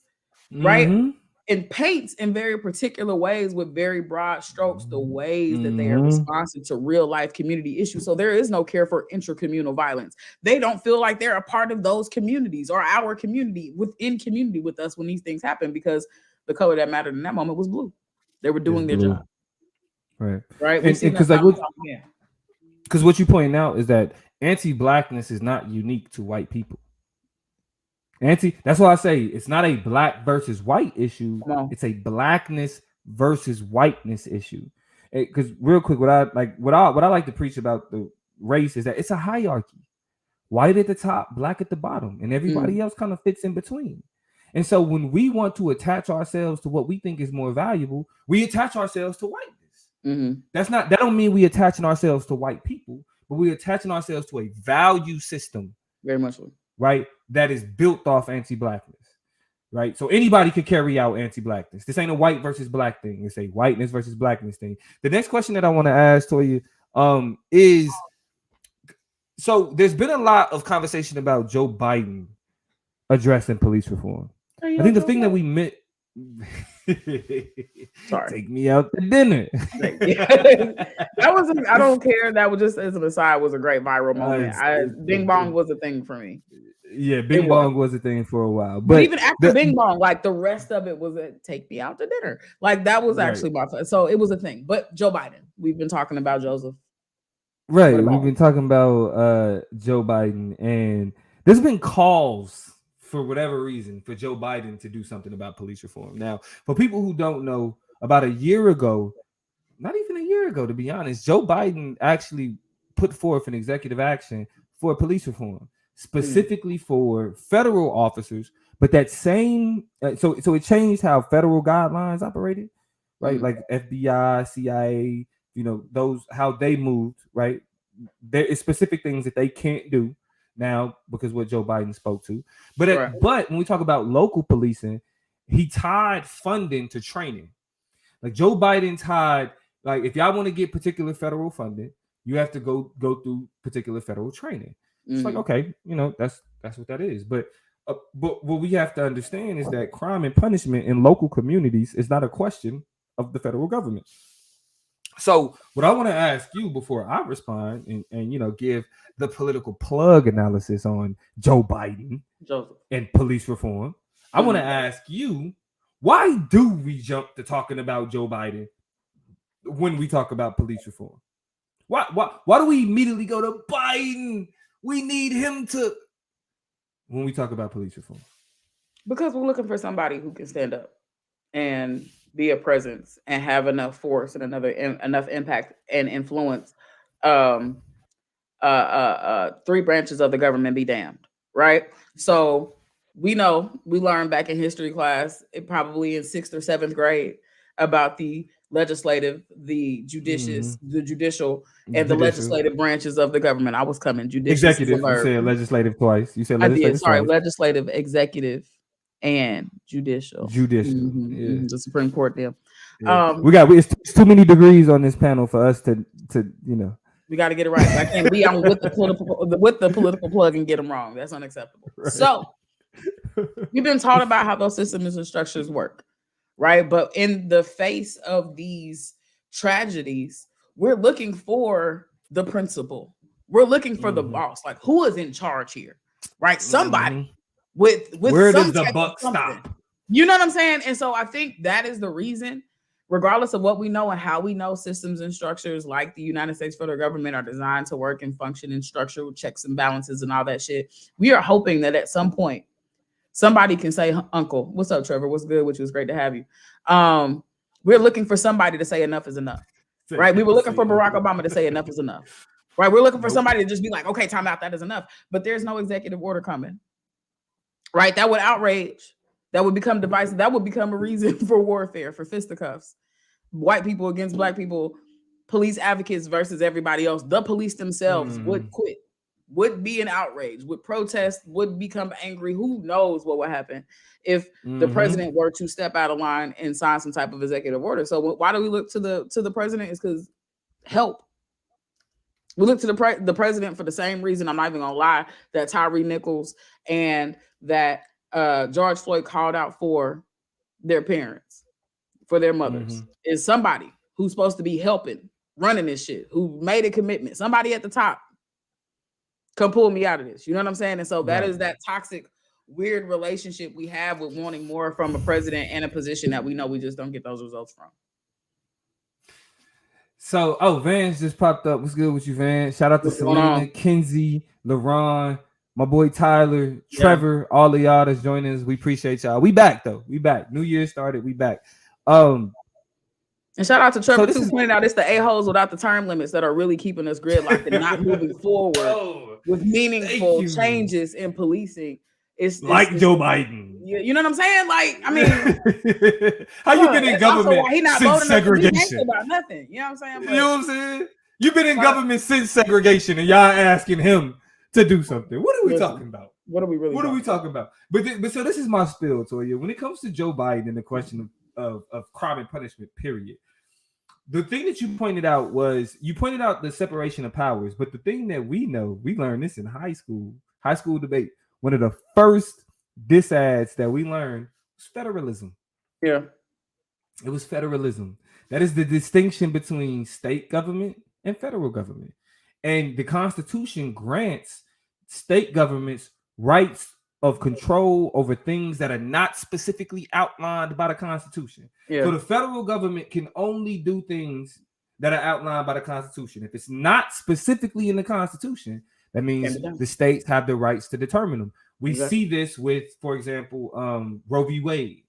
right? And paints in very particular ways with very broad strokes the ways that they are responsive to real life community issues. So there is no care for intracommunal violence. They don't feel like they're a part of those communities or our community within community with us when these things happen, because the color that mattered in that moment was blue. They were doing their job. Right. Because what you point out is that anti-Blackness is not unique to white people. That's why I say it's not a Black versus white issue. It's a Blackness versus whiteness issue. Because real quick, what I like to preach about the race is that it's a hierarchy. White at the top, Black at the bottom, and everybody else kind of fits in between. And so when we want to attach ourselves to what we think is more valuable, we attach ourselves to whiteness. That don't mean we attaching ourselves to white people, but we're attaching ourselves to a value system. Very much so. Right, that is built off anti-Blackness, right? So anybody could carry out anti-Blackness. This ain't a white versus Black thing. It's a whiteness versus Blackness thing. The next question that I want to ask to you is, so there's been a lot of conversation about Joe Biden addressing police reform. I think the thing that we meant. Take me out to dinner. I don't care. That was just as an aside, was a great viral moment. Bing Bong was a thing for me. Yeah, Bing Bong was a thing for a while. But even after Bing Bong, like the rest of it was take me out to dinner. Like that was actually my fun. So it was a thing. But Joe Biden, we've been talking about Joseph. Right. We've been talking about Joe Biden, and there's been calls for whatever reason for Joe Biden to do something about police reform. Now, for people who don't know, about a year ago, not even a year ago, to be honest, Joe Biden actually put forth an executive action for police reform, specifically for federal officers. But that same, so it changed how federal guidelines operated, right? Like FBI, CIA, those, how they moved, right? There is specific things that they can't do now because what Joe Biden spoke to. But but when we talk about local policing, he tied funding to training. Like Joe Biden tied, like, if y'all want to get particular federal funding, you have to go through particular federal training. It's like, okay, that's what that is. But what we have to understand is that crime and punishment in local communities is not a question of the federal government. So what I want to ask you before I respond and give the political plug analysis on Joe Biden and police reform, I want to ask you, why do we jump to talking about Joe Biden when we talk about police reform? Why do we immediately go to Biden? We need him to when we talk about police reform. Because we're looking for somebody who can stand up and be a presence and have enough force and enough impact and influence. Three branches of the government be damned, right? So we learned back in history class, probably in 6th or 7th grade, about the legislative, the judicial, and the legislative branches of the government. I was coming executive. You said legislative twice. You said legislative. I did. Sorry, twice. Legislative, executive, and judicial. The Supreme Court deal. Yeah. It's too many degrees on this panel for us to we got to get it right. I can't be on with the political plug and get them wrong. That's unacceptable. Right. So we've been taught about how those systems and structures work, right? But in the face of these tragedies, we're looking for the principal. We're looking for the boss. Like, who is in charge here, right? Somebody with where does the buck stop? You know what I'm saying? And so I think that is the reason regardless of what we know and how we know, systems and structures like the United States federal government are designed to work and function in structure with checks and balances and all that shit. We are hoping that at some point somebody can say, Uncle, what's up, Trevor? What's good? Which was great to have you. We're looking for somebody to say enough is enough, right? We were looking for Barack Obama to say enough is enough, right? We're looking for somebody to just be like, okay, time out, that is enough. But there's no executive order coming, right? That would outrage. That would become divisive. That would become a reason for warfare, for fisticuffs. White people against black people, police advocates versus everybody else. The police themselves would quit, would be an outrage, would protest, would become angry. Who knows what would happen if the president were to step out of line and sign some type of executive order. So why do we look to the president? Is because help. We look to the president for the same reason, I'm not even gonna lie, that Tyre Nichols and that George Floyd called out for their parents, for their mothers, is somebody who's supposed to be helping, running this shit, who made a commitment. Somebody at the top, come pull me out of this. You know what I'm saying? And so that is that toxic, weird relationship we have with wanting more from a president and a position that we know we just don't get those results from. So, Vance just popped up. What's good with you, Vance? Shout out to Selena, Kenzie, LaRon, my boy Tyler, Trevor, all of y'all that's joining us. We appreciate y'all. We back though. We back. New Year started. We back. And shout out to Trevor too, pointing out it's the a-holes without the term limits that are really keeping us gridlocked and not moving forward with meaningful changes in policing. It's Joe Biden. You know what I'm saying? Like, I mean, how you been in government since segregation? About nothing. You know what I'm saying? But, you know what I'm saying? You've been in government since segregation, and y'all asking him to do something. What are we talking about? What are we really? What are we talking about? But so this is my spill, Toya. When it comes to Joe Biden and the question of crime and punishment, period. The thing that you pointed out was the separation of powers. But the thing that we know, we learned this in high school debate. One of the first disads that we learned was federalism. Yeah. It was federalism. That is the distinction between state government and federal government. And the Constitution grants state governments rights of control over things that are not specifically outlined by the Constitution. Yeah. So the federal government can only do things that are outlined by the Constitution. If it's not specifically in the Constitution, that means the states have the rights to determine them. We see this with, for example, Roe v. Wade.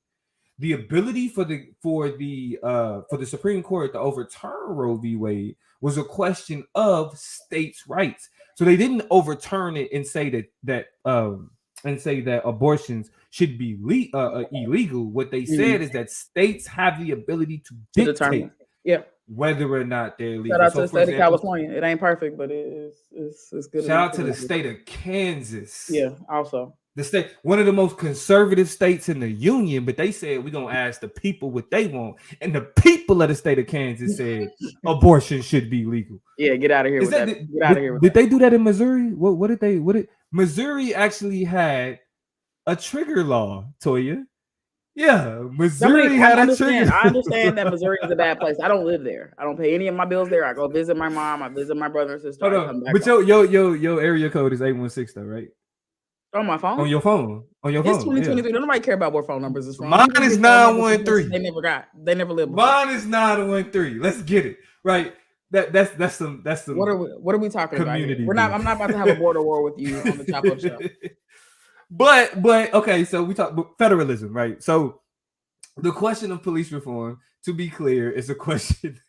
The ability for the Supreme Court to overturn Roe v. Wade was a question of states' rights. So they didn't overturn it and say that abortions should be illegal. What they said is that states have the ability to dictate whether or not they're illegal. Shout out to the state of California. It ain't perfect, but it's good. Shout out to the state of Kansas. Yeah, also. The state, one of the most conservative states in the union, but they said we're gonna ask the people what they want, and the people of the state of Kansas said abortion should be legal. Yeah, get out of here with that. Get out of here with that. Did they do that in Missouri? What did they? Missouri actually had a trigger law, Toya. Yeah, Missouri had a trigger. I understand that Missouri is a bad place. I don't live there. I don't pay any of my bills there. I go visit my mom. I visit my brother and sister. But your area code is 816 though, right? On my phone? On your phone. It's 2023. Don't nobody care about what phone numbers is from. Mine is 913. They never lived before. Mine is 913. Let's get it. Right. That's some what are we talking about here? I'm not about to have a border war with you on the Chop Up show. But okay, so we talk about federalism, right? So the question of police reform, to be clear, is a question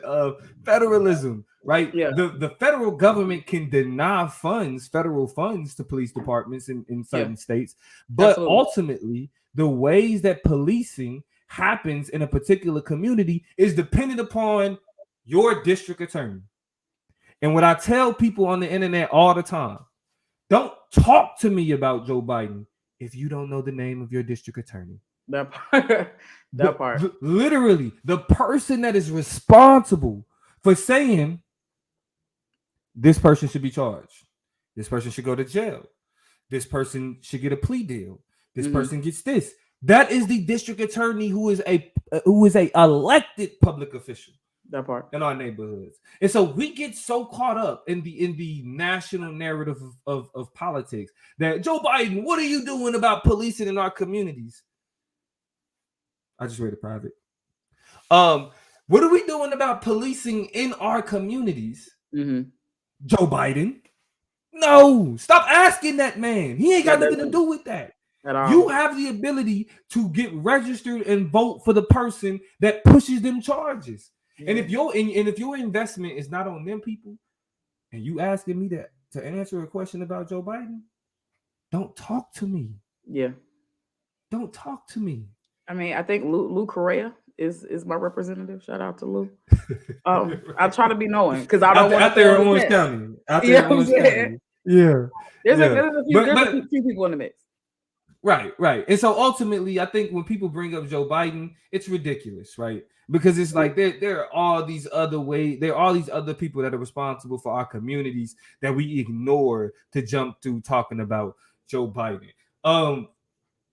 of federalism, right? Yeah. The federal government can deny federal funds to police departments in certain states, but ultimately the ways that policing happens in a particular community is dependent upon your district attorney. And what I tell people on the internet all the time, don't talk to me about Joe Biden if you don't know the name of your district attorney. That part. Literally, the person that is responsible for saying this person should be charged, this person should go to jail, this person should get a plea deal, this person gets this. That is the district attorney who is a elected public official. That part in our neighborhoods. And so we get so caught up in the national narrative of politics that Joe Biden, what are you doing about policing in our communities? I just read a private. What are we doing about policing in our communities? Mm-hmm. Joe Biden. No, stop asking that man. He ain't got nothing to do with that. At all. You have the ability to get registered and vote for the person that pushes them charges. Yeah. And if your investment is not on them people, and you asking me to answer a question about Joe Biden, don't talk to me. Yeah. Don't talk to me. I mean, I think Lou Correa is my representative. Shout out to Lou. I try to be knowing because I don't want out there in Orange County. Out there in Orange County. Yeah. There's a few people in the mix. Right. And so ultimately, I think when people bring up Joe Biden, it's ridiculous, right? Because it's like there are all these other ways, there are all these other people that are responsible for our communities that we ignore to jump to talking about Joe Biden. I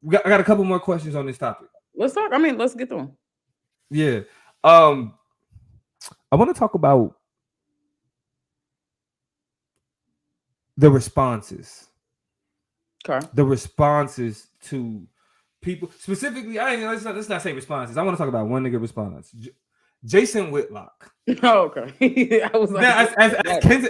got a couple more questions on this topic. Let's talk. I mean, let's get them. Yeah. I want to talk about the responses. Okay. The responses to people, specifically, let's not say responses. I want to talk about one nigga response. Jason Whitlock. Oh, okay. I was like, now,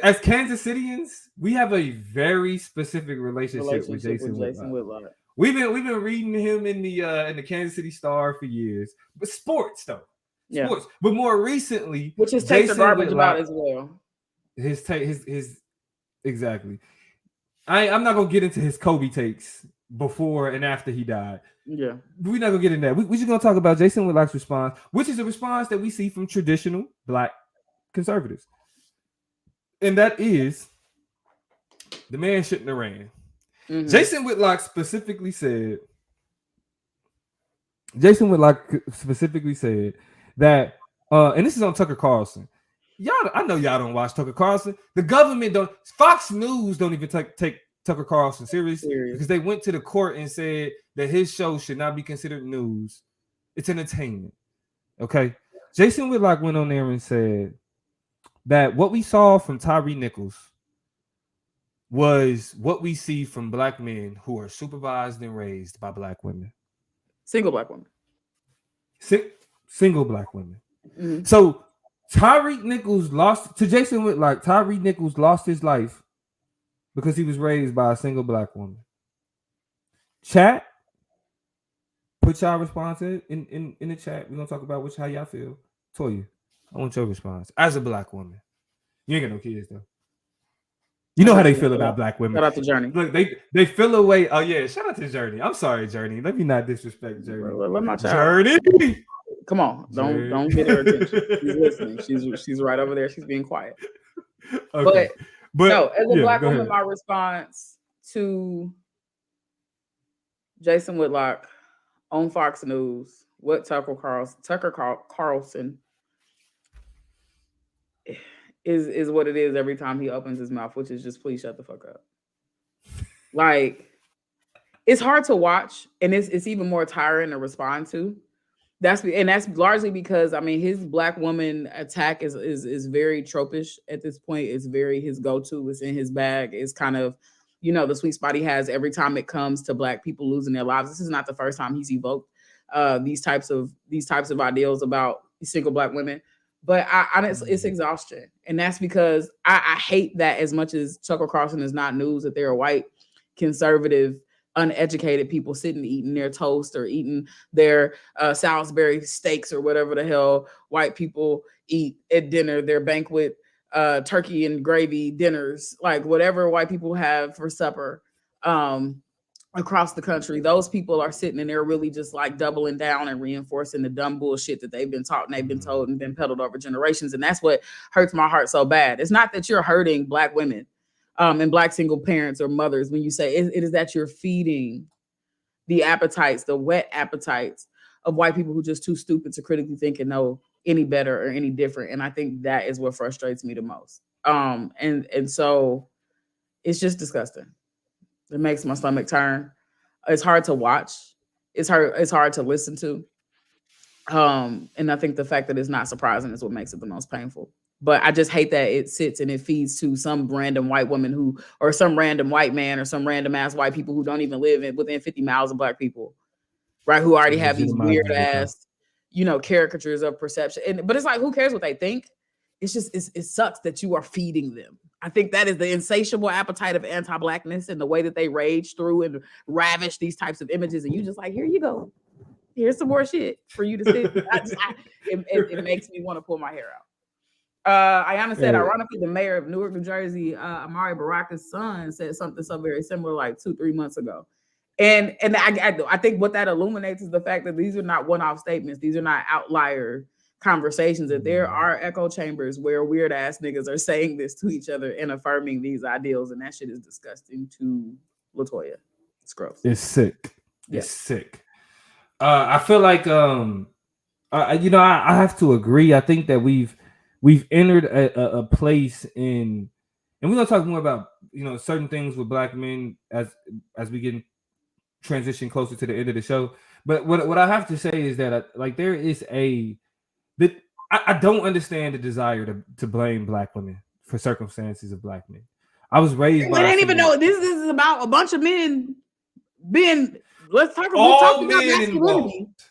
as Kansas Cityans, we have a very specific relationship with Jason Whitlock. We've been reading him in the Kansas City Star for years, but sports though. Yeah. Sports. But more recently, which his takes are garbage Whitlock, about as well. His exactly. I'm not gonna get into his Kobe takes before and after he died. Yeah, we're not gonna get into that. We're just gonna talk about Jason Whitlock's response, which is a response that we see from traditional Black conservatives, and that is the man shouldn't have ran. Mm-hmm. Jason Whitlock specifically said that, and this is on Tucker Carlson. I know y'all don't watch Tucker Carlson. The government don't. Fox News don't even take Tucker Carlson seriously because they went to the court and said that his show should not be considered news. It's entertainment. Okay. Jason Whitlock went on there and said that what we saw from Tyre Nichols was what we see from Black men who are supervised and raised by Black women. Single Black women. Single Black women. Mm-hmm. So Tyre Nichols lost to Jason Whitlock. Tyre Nichols lost his life because he was raised by a single Black woman. Chat, put y'all response in the chat. We're gonna talk about how y'all feel. Toya, I want your response as a Black woman. You ain't got no kids though. You know how they feel about Black women. Shout out to Journey. Look, they feel away. Oh yeah, shout out to Journey. I'm sorry, Journey. Let me not disrespect Journey. Let my child. Journey. Come on, don't get her attention. She's listening. She's right over there. She's being quiet. Okay. But no, as a Black woman, my response to Jason Whitlock on Fox News, what Tucker Carlson is what it is every time he opens his mouth, which is just please shut the fuck up. Like, it's hard to watch, and it's even more tiring to respond to. That's largely because, I mean, his Black woman attack is very tropish at this point. It's very his go-to. It's in his bag. It's kind of, the sweet spot he has every time it comes to Black people losing their lives. This is not the first time he's evoked these types of ideals about single Black women. But it's exhaustion, and that's because I hate that as much as Tucker Carlson is not news that they're white conservative, uneducated people sitting eating their toast or eating their Salisbury steaks or whatever the hell white people eat at dinner, their banquet turkey and gravy dinners, like whatever white people have for supper across the country. Those people are sitting and they're really just like doubling down and reinforcing the dumb bullshit that they've been taught and they've been told and been peddled over generations. And that's what hurts my heart so bad. It's not that you're hurting Black women and Black single parents or mothers when you say it is that you're feeding the appetites, the wet appetites of white people who are just too stupid to critically think and know any better or any different. And I think that is what frustrates me the most. And so it's just disgusting. It makes my stomach turn. It's hard to watch. It's hard to listen to. And I think the fact that it's not surprising is what makes it the most painful. But I just hate that it sits and it feeds to some random white woman or some random white man or some random ass white people who don't even live within 50 miles of Black people, right? Who already have these weird ass caricatures of perception. But it's like, who cares what they think? It's just, it sucks that you are feeding them. I think that is the insatiable appetite of anti-Blackness and the way that they rage through and ravish these types of images. And you just like, here you go. Here's some more shit for you to see. It makes me want to pull my hair out. Ayana said, ironically, the mayor of Newark, New Jersey, Amari Baraka's son, said something so very similar like 2-3 months ago. And I think what that illuminates is the fact that these are not one-off statements. These are not outlier conversations, that there are echo chambers where weird ass niggas are saying this to each other and affirming these ideals, and that shit is disgusting to Latoya. It's gross. It's sick. Yeah. It's sick. I feel like I have to agree. I think that we've entered a place in, and we're gonna talk more about certain things with Black men as we get transition closer to the end of the show. But what I have to say is that there is I don't understand the desire to blame Black women for circumstances of Black men. I was raised by. I didn't even know this is about a bunch of men being. Let's talk about all men involved.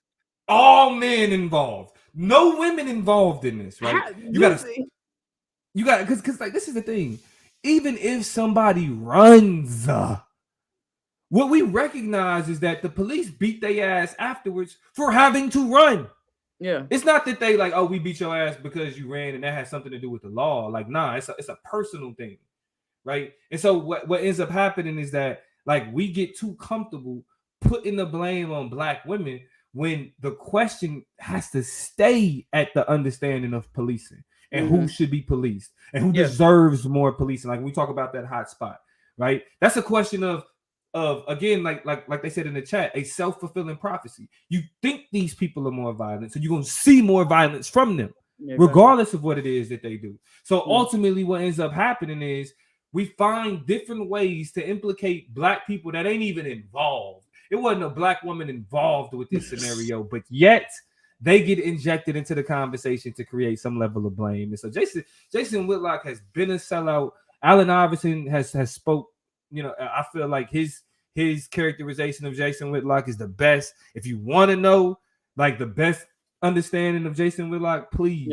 All men involved. No women involved in this, right? You got because this is the thing. Even if somebody runs, what we recognize is that the police beat their ass afterwards for having to run. Yeah, it's not that they like, oh, we beat your ass because you ran and that has something to do with the law. Like, nah, it's a personal thing, right? And so what ends up happening is that we get too comfortable putting the blame on Black women when the question has to stay at the understanding of policing and who should be policed and who deserves more policing. Like we talk about that hot spot, right? That's a question of again, like they said in the chat, a self-fulfilling prophecy. You think these people are more violent, so you're gonna see more violence from them, regardless of what it is that they do. So ultimately, what ends up happening is we find different ways to implicate Black people that ain't even involved. It wasn't a Black woman involved with this scenario, but yet they get injected into the conversation to create some level of blame. And so Jason Whitlock has been a sellout. Allen Iverson has spoke. I feel like his characterization of Jason Whitlock is the best. If you want to know the best understanding of Jason Whitlock, please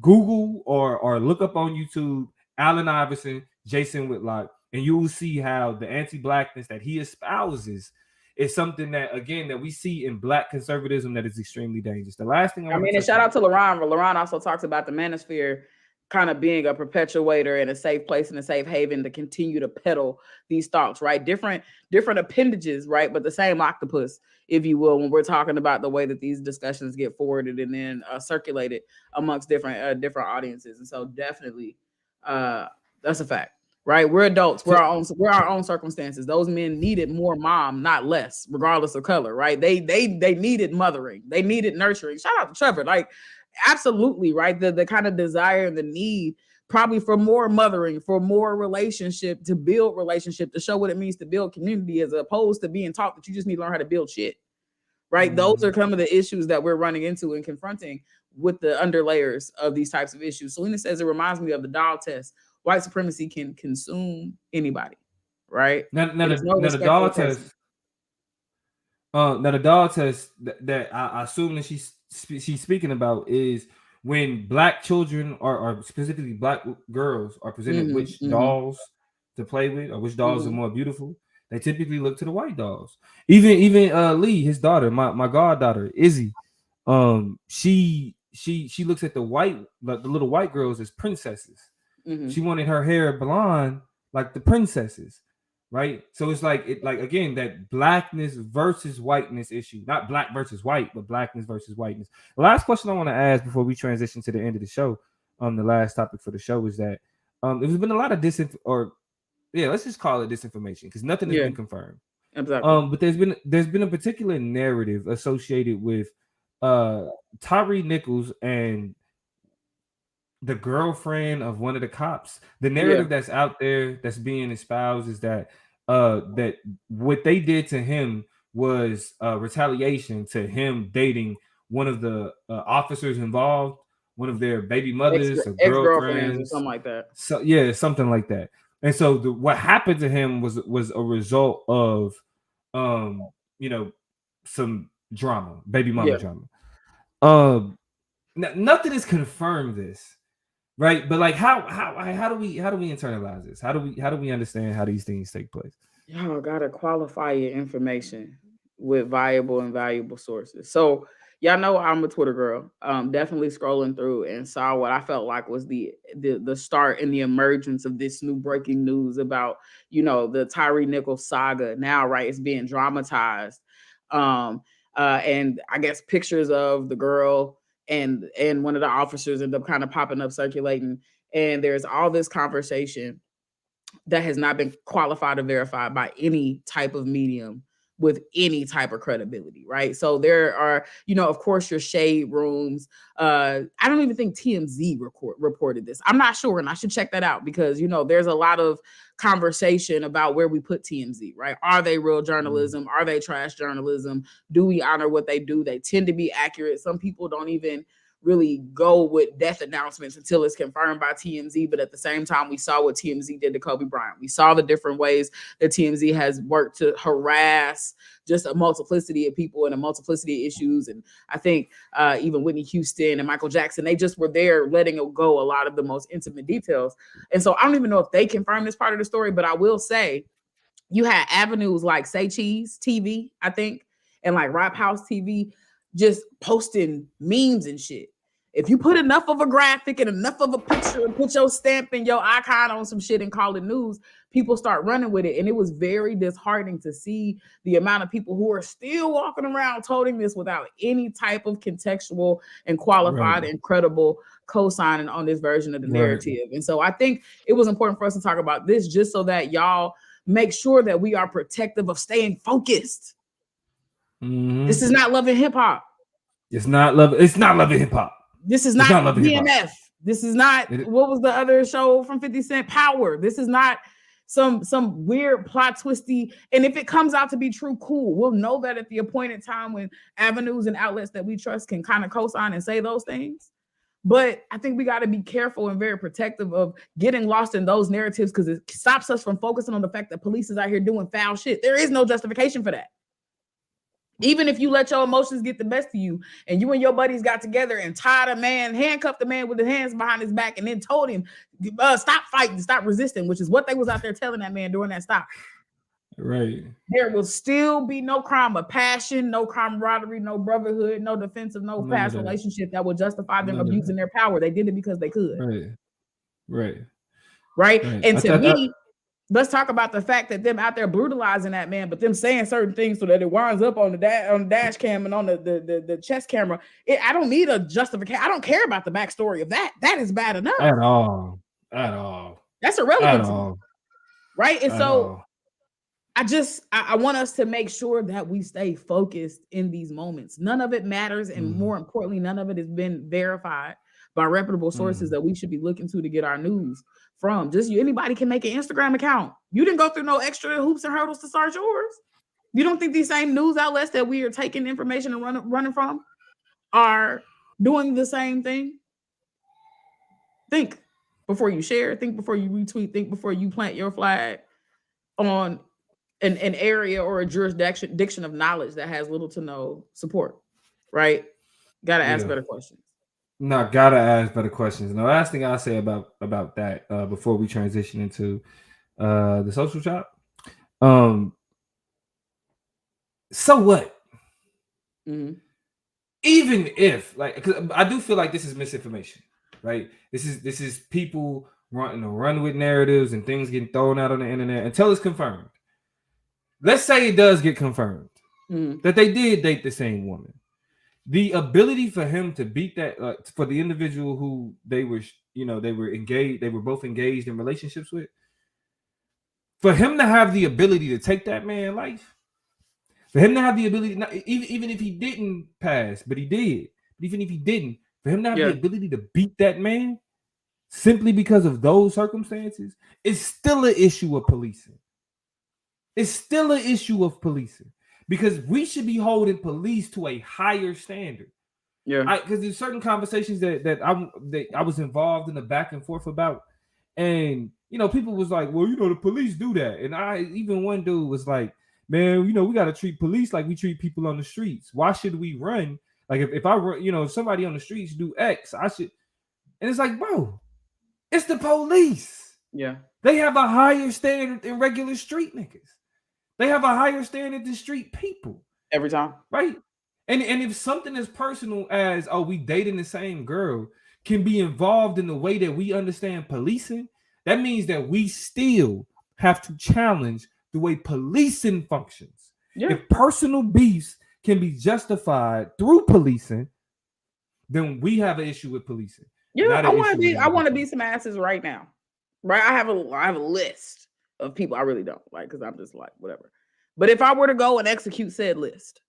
Google or look up on YouTube Allen Iverson, Jason Whitlock, and you will see how the anti-Blackness that he espouses is something that, again, that we see in Black conservatism that is extremely dangerous. The last thing and shout out to LaRon. LaRon also talks about the manosphere kind of being a perpetuator and a safe place and a safe haven to continue to peddle these thoughts, right? Different appendages, right? But the same octopus, if you will, when we're talking about the way that these discussions get forwarded and then circulated amongst different audiences. And so definitely that's a fact. Right, we're adults. We're our own circumstances. Those men needed more mom, not less, regardless of color. Right? They needed mothering. They needed nurturing. Shout out to Trevor. Absolutely, right. The kind of desire and the need, probably for more mothering, for more relationship, to build relationship, to show what it means to build community, as opposed to being taught that you just need to learn how to build shit. Right? Those are some of the issues that we're running into and confronting with the underlayers of these types of issues. Selena says it reminds me of the dog test. White supremacy can consume anybody, right? Now the dog test. Now the dog test that I assume that she's speaking about is when Black children or specifically Black girls are presented which dolls to play with or which dolls are more beautiful. They typically look to the white dolls. Even Lee, his daughter, my goddaughter Izzy, she looks at the little white girls as princesses. She wanted her hair blonde like the princesses, right? So it's again, that Blackness versus whiteness issue, not Black versus white, but Blackness versus whiteness. The last question I want to ask before we transition to the end of the show, the last topic for the show is that there's been a lot of let's just call it disinformation because nothing has been confirmed. Exactly. But there's been a particular narrative associated with Tyre Nichols and the girlfriend of one of the cops. The narrative that's out there that's being espoused is that that what they did to him was retaliation to him dating one of the officers involved, one of their baby mothers or girlfriends or something like that. So something like that. And so what happened to him was a result of some drama, baby mama drama. Nothing is confirmed this, right? But like, how do we internalize this? How do we understand how these things take place? Y'all gotta qualify your information with viable and valuable sources. So y'all know I'm a Twitter girl. Definitely scrolling through and saw what I felt like was the start and the emergence of this new breaking news about, you know, the Tyre Nichols saga. Now, right, it's being dramatized. And I guess pictures of the girl and one of the officers end up kind of popping up, circulating, and there's all this conversation that has not been qualified or verified by any type of medium with any type of credibility, right? So there are, you know, of course, your shade rooms. I don't even think TMZ reported this. I'm not sure, and I should check that out because, you know, there's a lot of conversation about where we put TMZ, right? Are they real journalism? Are they trash journalism? Do we honor what they do? They tend to be accurate. Some people don't even really go with death announcements until it's confirmed by TMZ. But at the same time, we saw what TMZ did to Kobe Bryant. We saw the different ways that TMZ has worked to harass just a multiplicity of people and a multiplicity of issues. And I think even Whitney Houston and Michael Jackson, they just were there letting go a lot of the most intimate details. And so I don't even know if they confirmed this part of the story, but I will say you had avenues like Say Cheese TV, I think, and like Rap House TV, just posting memes and shit. If you put enough of a graphic and enough of a picture and put your stamp and your icon on some shit and call it news, people start running with it. And it was very disheartening to see the amount of people who are still walking around toting this without any type of contextual and qualified and credible co-signing on this version of the narrative. And so I think it was important for us to talk about this just so that y'all make sure that we are protective of staying focused. This is not Love and Hip Hop. It's not Love and Hip Hop. This is not BMF. This is not what was the other show from 50 Cent, Power. This is not some weird plot twisty. And if it comes out to be true, cool. We'll know that at the appointed time when avenues and outlets that we trust can kind of co-sign and say those things. But I think we got to be careful and very protective of getting lost in those narratives because it stops us from focusing on the fact that police is out here doing foul shit. There is no justification for that. Even if you let your emotions get the best of you and you and your buddies got together and tied a man, handcuffed a man with his hands behind his back and then told him, stop fighting, stop resisting, which is what they was out there telling that man during that stop. Right. There will still be no crime of passion, no camaraderie, no brotherhood, no defensive, no past relationship that will justify them abusing their power. They did it because they could. Right. And to me, let's talk about the fact that them out there brutalizing that man, but them saying certain things so that it winds up on the dash cam and on the chest camera. I don't need a justification. I don't care about the backstory of that. That is bad enough. At all. That's irrelevant to me. Right? And so I want us to make sure that we stay focused in these moments. None of it matters. And more importantly, none of it has been verified by reputable sources that we should be looking to get our news from. Just anybody can make an Instagram account. You didn't go through no extra hoops and hurdles to start yours. You don't think these same news outlets that we are taking information and running from are doing the same thing? Think before you share, think before you retweet, think before you plant your flag on an area or a jurisdiction of knowledge that has little to no support, right? Got to ask better questions. No, gotta ask better questions. And the last thing I'll say about that before we transition into the social chop. So what? Even if, like, 'cause I do feel like this is misinformation, right? This is people wanting to run with narratives and things getting thrown out on the internet until it's confirmed. Let's say it does get confirmed that they did date the same woman. The ability for him to beat that, for the individual who they were engaged, they were both engaged in relationships with, for him to have the ability to take that man's life, for him to have the ability, even if he didn't pass, but he did, but even if he didn't, for him to have the ability to beat that man simply because of those circumstances, it's still an issue of policing. It's still an issue of policing. Because we should be holding police to a higher standard. Yeah. Because there's certain conversations that I was involved in the back and forth about. And, people was like, well, the police do that. And even one dude was like, man, we got to treat police like we treat people on the streets. Why should we run? Like if I were, if somebody on the streets do X, I should. And it's like, bro, it's the police. Yeah. They have a higher standard than regular street niggas. They have a higher standard than street people. Every time. Right. And if something as personal as, we dating the same girl can be involved in the way that we understand policing, that means that we still have to challenge the way policing functions. Yeah. If personal beefs can be justified through policing, then we have an issue with policing. Yeah, I want to be some asses right now. Right? I have a list of people I really don't like because I'm just like, whatever. But if I were to go and execute said list,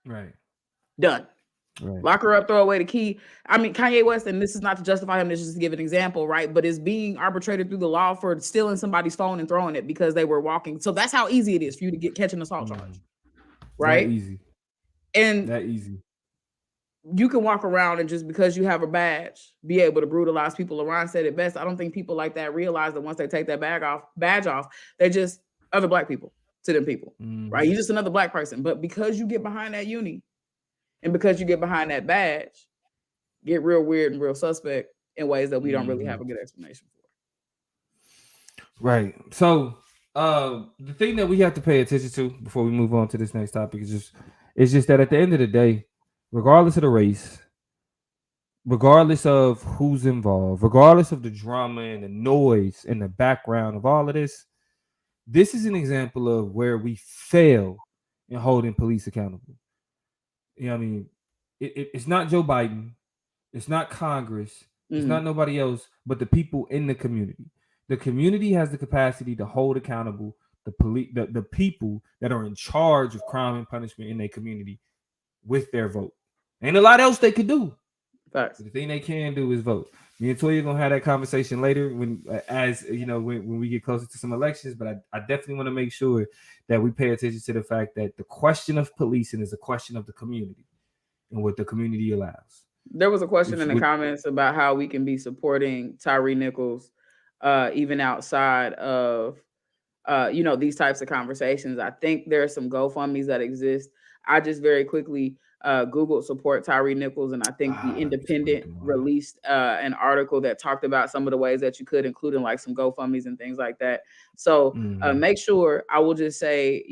right. Done. Right. Lock her up, throw away the key. I mean, Kanye West, and this is not to justify him, this is just to give an example, right? But is being arbitrated through the law for stealing somebody's phone and throwing it because they were walking. So that's how easy it is for you to catch an assault charge, right? That easy. And that easy. You can walk around and just because you have a badge, be able to brutalize people. LaRon said it best. I don't think people like that realize that once they take that badge off, they're just other black people to them people, right? You're just another black person. But because you get behind that uni, and because you get behind that badge, get real weird and real suspect in ways that we don't really have a good explanation for. Right. So the thing that we have to pay attention to before we move on to this next topic is just that at the end of the day, regardless of the race, regardless of who's involved, regardless of the drama and the noise and the background of all of this is an example of where we fail in holding police accountable. You know what I mean? It's not Joe Biden. It's not Congress. It's not nobody else but the people in the community. The community has the capacity to hold accountable the police, the people that are in charge of crime and punishment in their community with their vote. Ain't a lot else they could do. Facts. The thing they can do is vote. Me and Toya gonna have that conversation later when we get closer to some elections. But I definitely want to make sure that we pay attention to the fact that the question of policing is a question of the community and what the community allows. There was a question in the comments about how we can be supporting Tyre Nichols, even outside of these types of conversations. I think there are some GoFundMes that exist. I just very quickly Googled support Tyre Nichols, and I think the Independent released an article that talked about some of the ways that you could, including like some GoFundMes and things like that. So make sure, I will just say,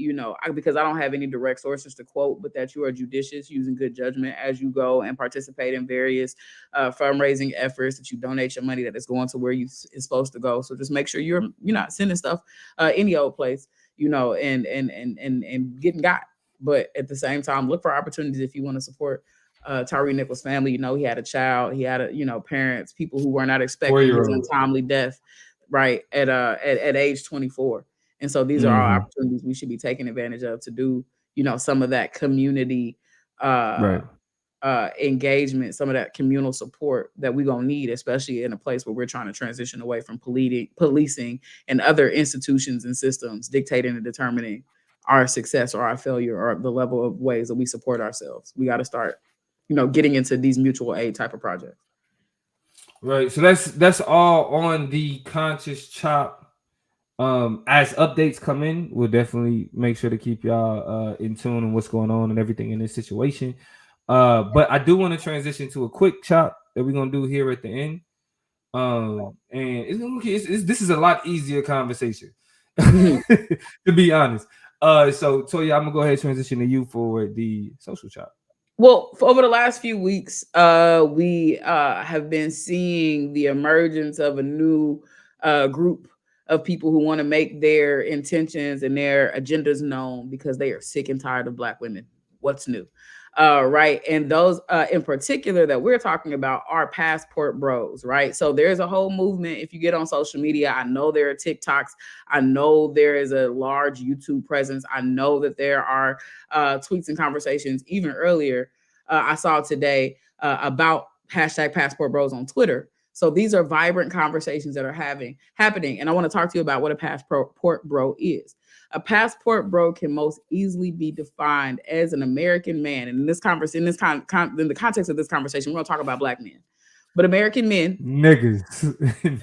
because I don't have any direct sources to quote, but that you are judicious, using good judgment as you go and participate in various fundraising efforts, that you donate your money that is going to where it's supposed to go. So just make sure you're not sending stuff any old place, and getting got. But at the same time, look for opportunities if you want to support Tyre Nichols' family. He had a child, he had parents, people who were not expecting his untimely death, right, at age 24. And so these are all opportunities we should be taking advantage of to do, some of that community engagement, some of that communal support that we're gonna need, especially in a place where we're trying to transition away from policing and other institutions and systems dictating and determining our success or our failure or the level of ways that we support ourselves. We got to start, getting into these mutual aid type of projects. Right. So that's all on the Conscious Chop. As updates come in, we'll definitely make sure to keep y'all in tune on what's going on and everything in this situation. But I do want to transition to a quick chop that we're gonna do here at the end. And this is a lot easier conversation, to be honest. So Toya, I'm gonna go ahead and transition to you for the social chop. Well, over the last few weeks, we have been seeing the emergence of a new group of people who want to make their intentions and their agendas known because they are sick and tired of Black women. What's new? Right. And those in particular that we're talking about are PassportBros, right? So there's a whole movement. If you get on social media, I know there are TikToks. I know there is a large YouTube presence. I know that there are tweets and conversations even earlier. I saw today about #PassportBros on Twitter. So these are vibrant conversations that are happening. And I want to talk to you about what a passport bro is. A passport bro can most easily be defined as an American man. And in the context of this conversation, we're going to talk about Black men. but American men, niggas.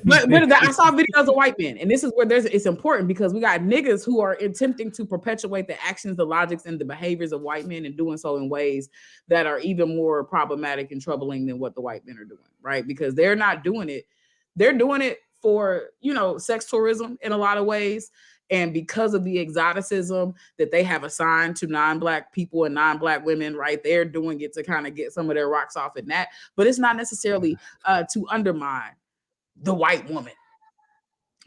but I saw videos of white men, and this is where it's important because we got niggas who are attempting to perpetuate the actions, the logics, and the behaviors of white men, and doing so in ways that are even more problematic and troubling than what the white men are doing, right? Because they're not doing it; they're doing it for, you know, sex tourism in a lot of ways. And because of the exoticism that they have assigned to non-Black people and non-Black women, right, they're doing it to kind of get some of their rocks off in that. But it's not necessarily to undermine the white woman,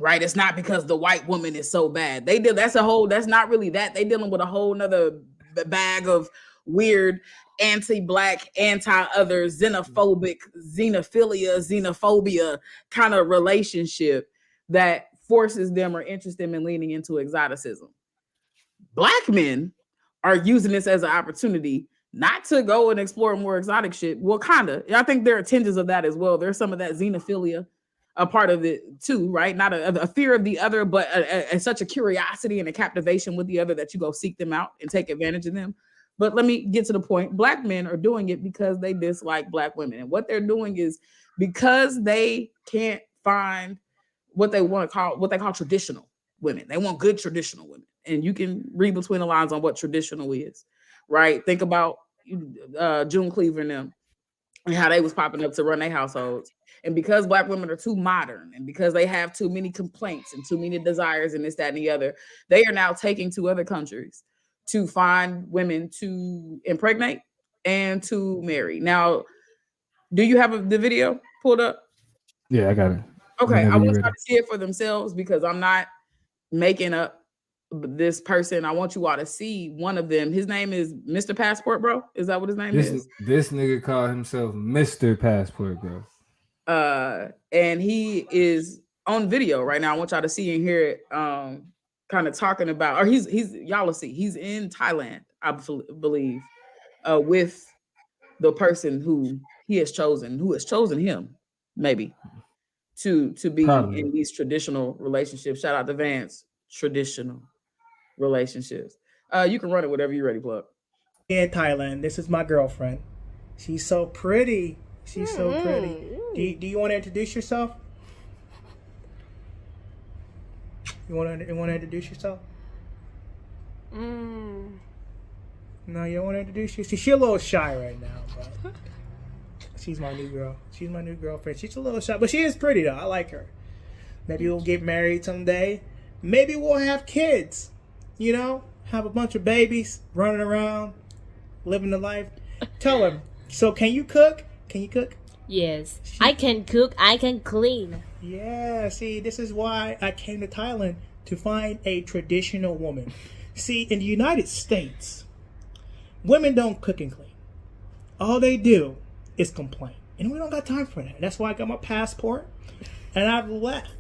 right? It's not because the white woman is so bad. That's not really that. They dealing with a whole nother bag of weird anti-Black, anti-other, xenophobic, xenophobia kind of relationship that forces them or interests them in leaning into exoticism. Black men are using this as an opportunity not to go and explore more exotic shit. Well, kind of. I think there are tinges of that as well. There's some of that xenophilia, a part of it too, right? Not a fear of the other, but such a curiosity and a captivation with the other that you go seek them out and take advantage of them. But let me get to the point. Black men are doing it because they dislike Black women. And what they're doing is because they can't find what they call traditional women. They want good traditional women. And you can read between the lines on what traditional is, right? Think about June Cleaver and them and how they was popping up to run their households. And because Black women are too modern and because they have too many complaints and too many desires and this, that, and the other, they are now taking to other countries to find women to impregnate and to marry. Now, do you have the video pulled up? Yeah, I got it. Okay, I want y'all to see it for themselves because I'm not making up this person. I want you all to see one of them. His name is Mr. Passport Bro. Is that what his name is? This nigga called himself Mr. Passport Bro. And he is on video right now. I want y'all to see and hear it. Kind of talking about, or he's y'all will see. He's in Thailand, I believe, with the person who has chosen him, maybe. To be Probably. In these traditional relationships. Shout out to Vance. Traditional relationships. You can run it whatever you're ready, plug. In Thailand, this is my girlfriend. She's so pretty. She's so pretty. Do you want to introduce yourself? You want to introduce yourself? No, you don't want to introduce yourself. She's a little shy right now, but she's my new girl. She's my new girlfriend. She's a little shy, but she is pretty though. I like her. Maybe we'll get married someday. Maybe we'll have kids. You know, have a bunch of babies running around, living the life. Tell him. So, can you cook? Can you cook? Yes, I can cook. I can clean. Yeah. See, this is why I came to Thailand, to find a traditional woman. See, in the United States, women don't cook and clean. All they do is complain, and we don't got time for that. That's why I got my passport, and I've left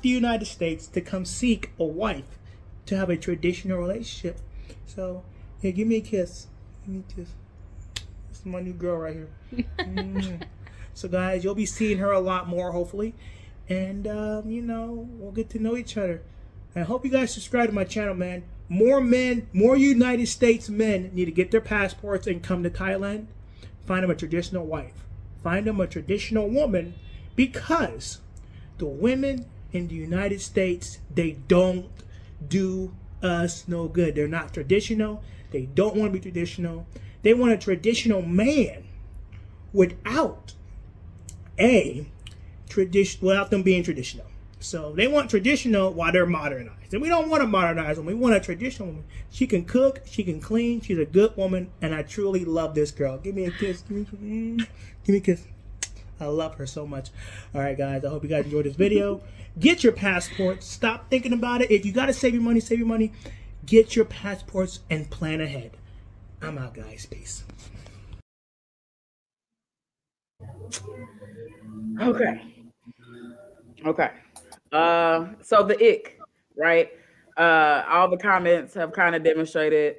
the United States to come seek a wife to have a traditional relationship. So, here, give me a kiss. Give me a kiss. This is my new girl right here. So, guys, you'll be seeing her a lot more, hopefully, and you know, we'll get to know each other. I hope you guys subscribe to my channel, man. More men, more United States men need to get their passports and come to Thailand. Find them a traditional wife. Find them a traditional woman, because the women in the United States, they don't do us no good. They're not traditional. They don't want to be traditional. They want a traditional man without them being traditional. So they want traditional while they're modernized. And we don't want to modernize them. We want a traditional woman. She can cook. She can clean. She's a good woman. And I truly love this girl. Give me a kiss. Give me a kiss. I love her so much. All right, guys. I hope you guys enjoyed this video. Get your passports. Stop thinking about it. If you got to save your money, save your money. Get your passports and plan ahead. I'm out, guys. Peace. Okay. So the ick, right? All the comments have kind of demonstrated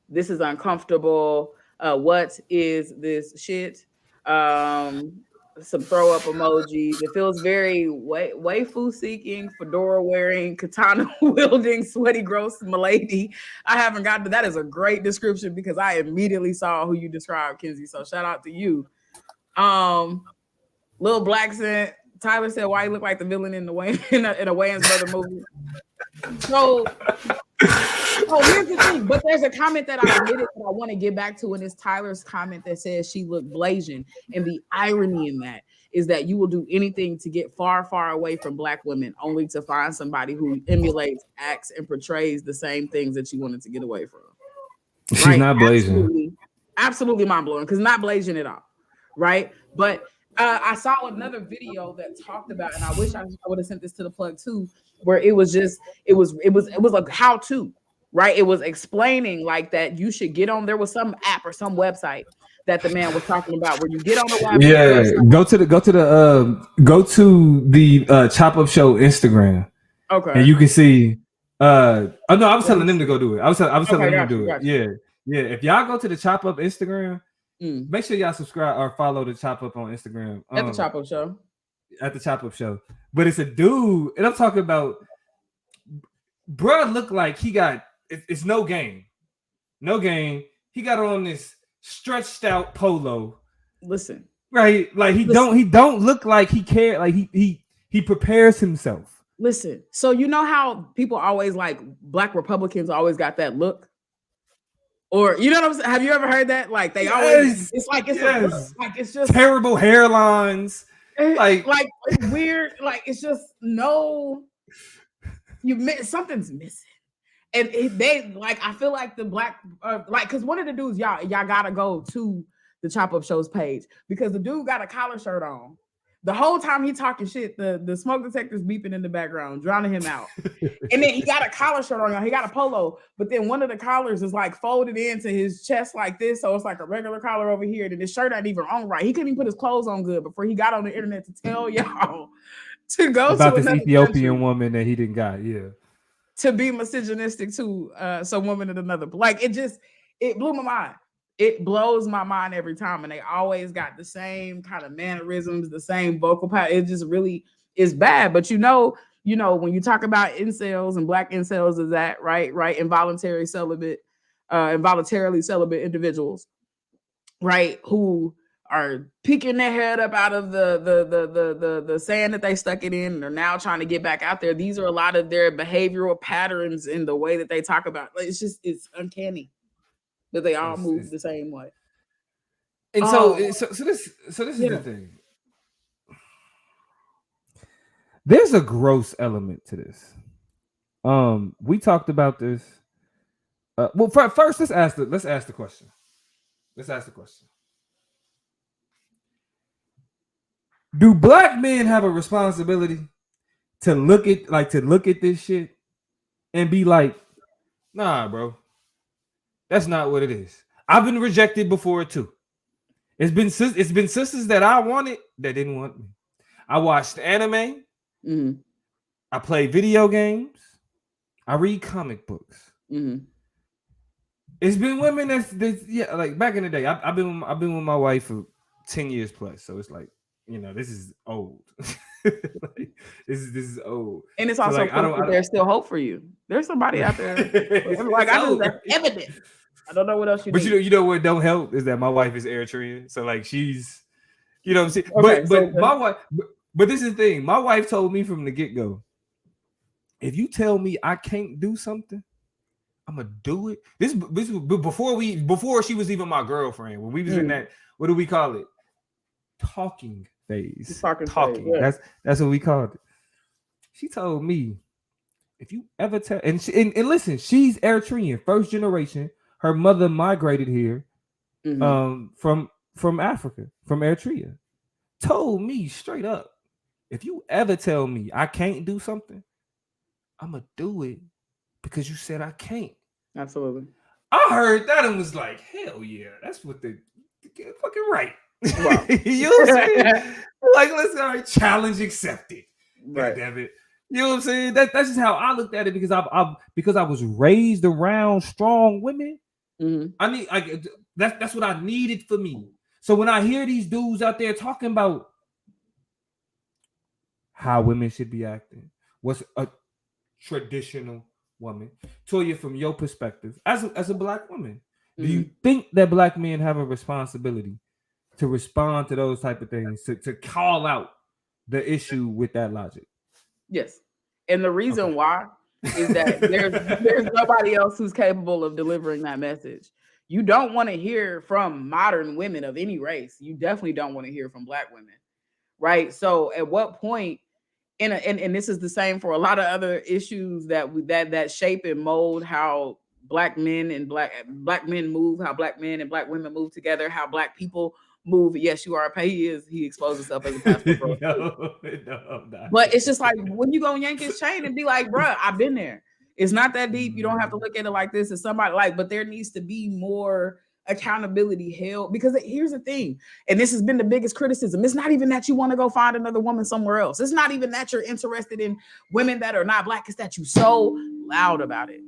this is uncomfortable. What is this shit? Some throw up emojis. It feels very waifu seeking, fedora wearing, katana wielding, sweaty gross milady. I haven't gotten to that. Is a great description because I immediately saw who you described, Kenzie. So shout out to you. Little Black said, Tyler said, why he look like the villain in the Wayne in a Wayans brother movie. So here's the thing, but there's a comment that I omitted that I want to get back to, and it's Tyler's comment that says she looked Blasian. And the irony in that is that you will do anything to get far, far away from Black women, only to find somebody who emulates, acts, and portrays the same things that you wanted to get away from. She's not Blasian. Absolutely mind-blowing, because not Blasian at all, right? But I saw another video that talked about, and I wish I would have sent this to the plug too, where it was like how to, right? It was explaining like that you should get on. There was some app or some website that the man was talking about where you get on the website. Yeah, go to the Chop Up Show Instagram. Okay, and you can see. Oh no, I was telling them to go do it. I was telling them to do it. Yeah. If y'all go to the Chop Up Instagram, make sure y'all subscribe or follow the Chop Up on Instagram. At the Chop Up Show. At the Chop Up Show. But it's a dude, and I'm talking about, bruh look like he got, it's no game. No game. He got on this stretched out polo. Listen. Right? Like he don't look like he cared. Like he prepares himself. Listen. So you know how people always like Black Republicans always got that look? Or you know what I'm saying? Have you ever heard that? Like they always, it's like it's just terrible hairlines, like weird, like it's just something's missing, and they like I feel like the Black like because one of the dudes y'all gotta go to the Chop Up Show's page because the dude got a collar shirt on. The whole time he talking shit, the smoke detector's beeping in the background, drowning him out. And then he got a collar shirt on, he got a polo, but then one of the collars is like folded into his chest like this, so it's like a regular collar over here, and his shirt ain't even on right. He couldn't even put his clothes on good before he got on the internet to tell y'all to go about to this Ethiopian woman that he didn't got, to be misogynistic to some woman in another. Like it blew my mind. It blows my mind every time, and they always got the same kind of mannerisms, the same vocal pattern. It just really is bad. But you know, when you talk about incels and Black incels, is that right? Involuntarily celibate individuals, right? Who are peeking their head up out of the sand that they stuck it in, and are now trying to get back out there. These are a lot of their behavioral patterns in the way that they talk about. It's uncanny that they all move the same way. And so this is the thing. There's a gross element to this. We talked about this. Well, first let's ask the question. Do Black men have a responsibility to look at this shit and be like, nah, bro? That's not what it is. I've been rejected before too. It's been sisters that I wanted that didn't want me. I watched anime. Mm-hmm. I play video games. I read comic books. Mm-hmm. It's been women that's like back in the day. I've been with my wife for 10 years plus. So it's like, this is old. Like, this is old. And it's also there's still hope for you. There's somebody out there. Like I know that's evident. I don't know what else but you know what don't help is that my wife is Eritrean. So like she's, what I'm saying. Okay, my wife. But this is the thing. My wife told me from the get-go, if you tell me I can't do something, I'm gonna do it. This before she was even my girlfriend. When we was in that, what do we call it? Talking phase. Talking. Yeah. That's what we called it. She told me, if you ever tell, and listen, she's Eritrean, first generation. Her mother migrated here, from Africa, from Eritrea. Told me straight up, if you ever tell me I can't do something, I'm gonna do it because you said I can't. Absolutely. I heard that and was like, hell yeah, that's what the fucking right. Wow. You know what I'm saying? Like, let's challenge accepted. Right. God damn it. You know what I'm saying? That's just how I looked at it because I was raised around strong women. Mm-hmm. That's what I needed for me. So when I hear these dudes out there talking about how women should be acting, what's a traditional woman, Toya, from your perspective, as a Black woman, do you think that Black men have a responsibility to respond to those type of things, to call out the issue with that logic. Yes. And the reason why is that there's nobody else who's capable of delivering that message. You don't want to hear from modern women of any race. You definitely don't want to hear from Black women, right? So at what point, and this is the same for a lot of other issues that shape and mold how Black men and black men move, how Black men and Black women move together, how Black people move. Yes, you are. He exposed himself as a passport bro. No, but it's just like when you go yank his chain and be like, bruh, I've been there. It's not that deep. You don't have to look at it like this. It's somebody but there needs to be more accountability held, because here's the thing, and this has been the biggest criticism. It's not even that you want to go find another woman somewhere else. It's not even that you're interested in women that are not Black. It's that you so loud about it.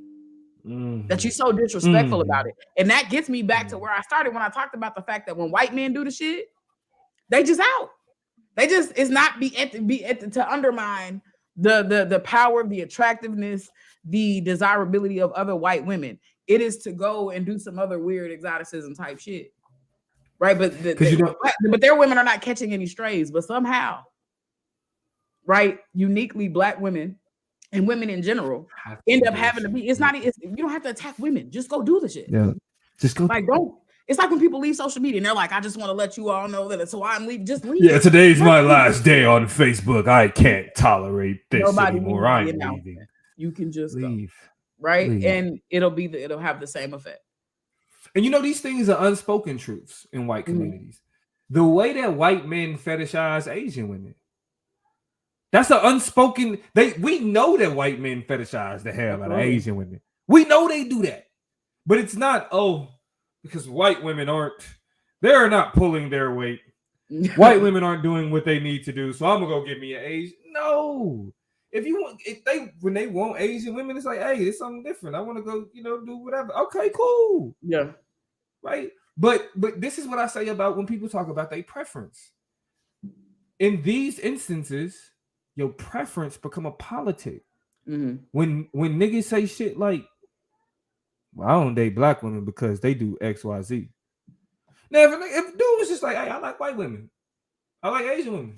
That you're so disrespectful about it. And that gets me back to where I started when I talked about the fact that when white men do the shit, they just out. They just, it's not to undermine the power, the attractiveness, the desirability of other white women. It is to go and do some other weird exoticism type shit. Right. But their women are not catching any strays, but somehow, right, uniquely Black women and women in general end up having to be, you don't have to attack women. Just go do the shit. Yeah. Just go. Like, don't. It's like when people leave social media and they're like, I just want to let you all know that it's why I'm leaving. Just leave. Yeah, today's my last day on Facebook. I can't tolerate this anymore. I'm leaving. You can just leave. Go, right? Leave. And it'll have the same effect. And these things are unspoken truths in white communities. The way that white men fetishize Asian women. That's an unspoken. We know that white men fetishize the hell out of Asian women. We know they do that, but it's not because white women they're not pulling their weight. White women aren't doing what they need to do, so I'm gonna go get me an Asian. No, when they want Asian women, it's like, hey, it's something different. I want to go, do whatever. Okay, cool. Yeah, right. But this is what I say about when people talk about their preference. In these instances, your preference become a politic. When niggas say shit like, well, I don't date Black women because they do X, Y, Z. Now, if dude was just like, hey, I like white women, I like Asian women,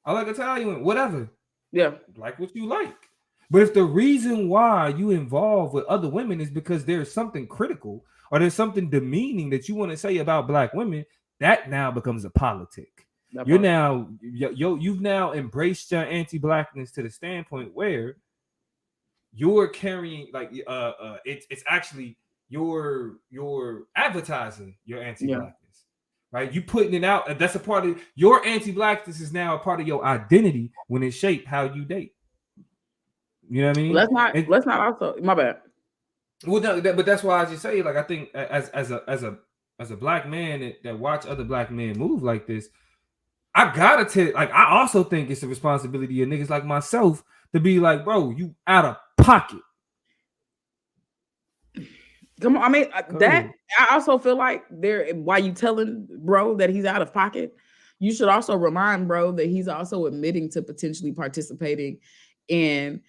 I like Italian women, whatever. Yeah, like what you like. But if the reason why you involved with other women is because there's something critical or there's something demeaning that you want to say about Black women, that now becomes a politic. You've now embraced your anti-Blackness to the standpoint where you're carrying it's actually you're advertising your anti-Blackness, right? You putting it out. That's a part of your anti-Blackness is now a part of your identity when it shaped how you date. You know what I mean? Let's not also, my bad. Well, no, but that's why I just say, like, I think as a Black man that watch other Black men move like this, I gotta tell, like, I also think it's a responsibility of niggas like myself to be like, bro, you out of pocket. Come on, I mean I also feel like while you telling bro that he's out of pocket, you should also remind bro that he's also admitting to potentially participating in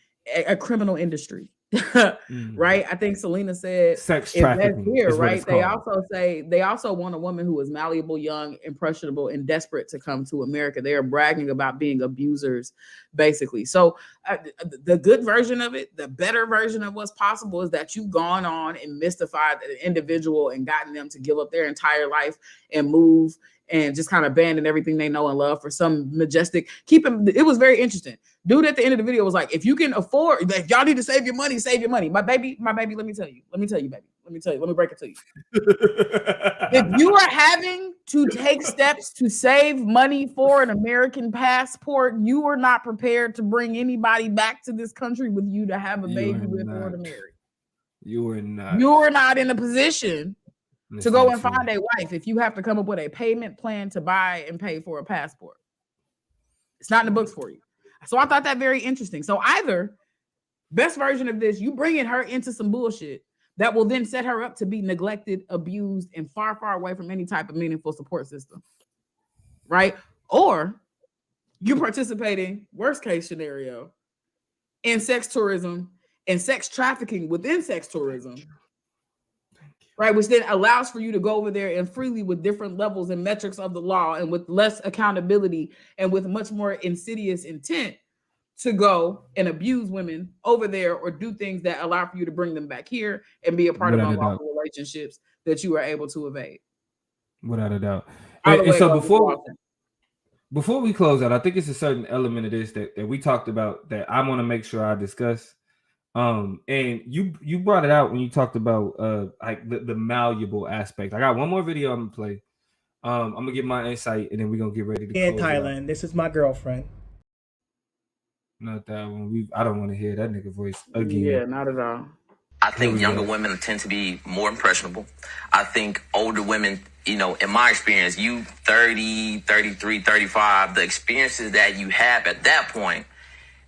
a criminal industry. Right? I think Selena said sex trafficking here, right? They also want a woman who is malleable, young, impressionable, and desperate to come to America. They are bragging about being abusers, basically. So the good version of it, the better version of what's possible is that you've gone on and mystified an individual and gotten them to give up their entire life and move and just kind of abandon everything they know and love for some majestic. It was very interesting. Dude at the end of the video was like, if you can afford, like, y'all need to save your money, save your money. My baby, let me tell you, baby. Let me break it to you. If you are having to take steps to save money for an American passport, you are not prepared to bring anybody back to this country with you to have a baby with or to marry. You are not. You are not in a position to go and find a wife if you have to come up with a payment plan to buy and pay for a passport. It's not in the books for you. So I thought that very interesting. So either best version of this, you bringing her into some bullshit that will then set her up to be neglected, abused, and far, far away from any type of meaningful support system, right? Or you participating, worst case scenario, in sex tourism and sex trafficking within sex tourism. right? Which then allows for you to go over there and freely with different levels and metrics of the law and with less accountability and with much more insidious intent to go and abuse women over there or do things that allow for you to bring them back here and be a part of unlawful relationships that you are able to evade. Without a doubt. And so before we close out, I think it's a certain element of this that we talked about that I want to make sure I discuss. And you brought it out when you talked about like the malleable aspect. I got one more video I'm gonna play. I'm gonna get my insight and then we're gonna get ready to in Thailand. This is my girlfriend. Not that one. I don't want to hear that nigga voice again. Yeah, not at all. I think younger women tend to be more impressionable. I think older women, you know, in my experience, you 30, 33, 35, the experiences that you have at that point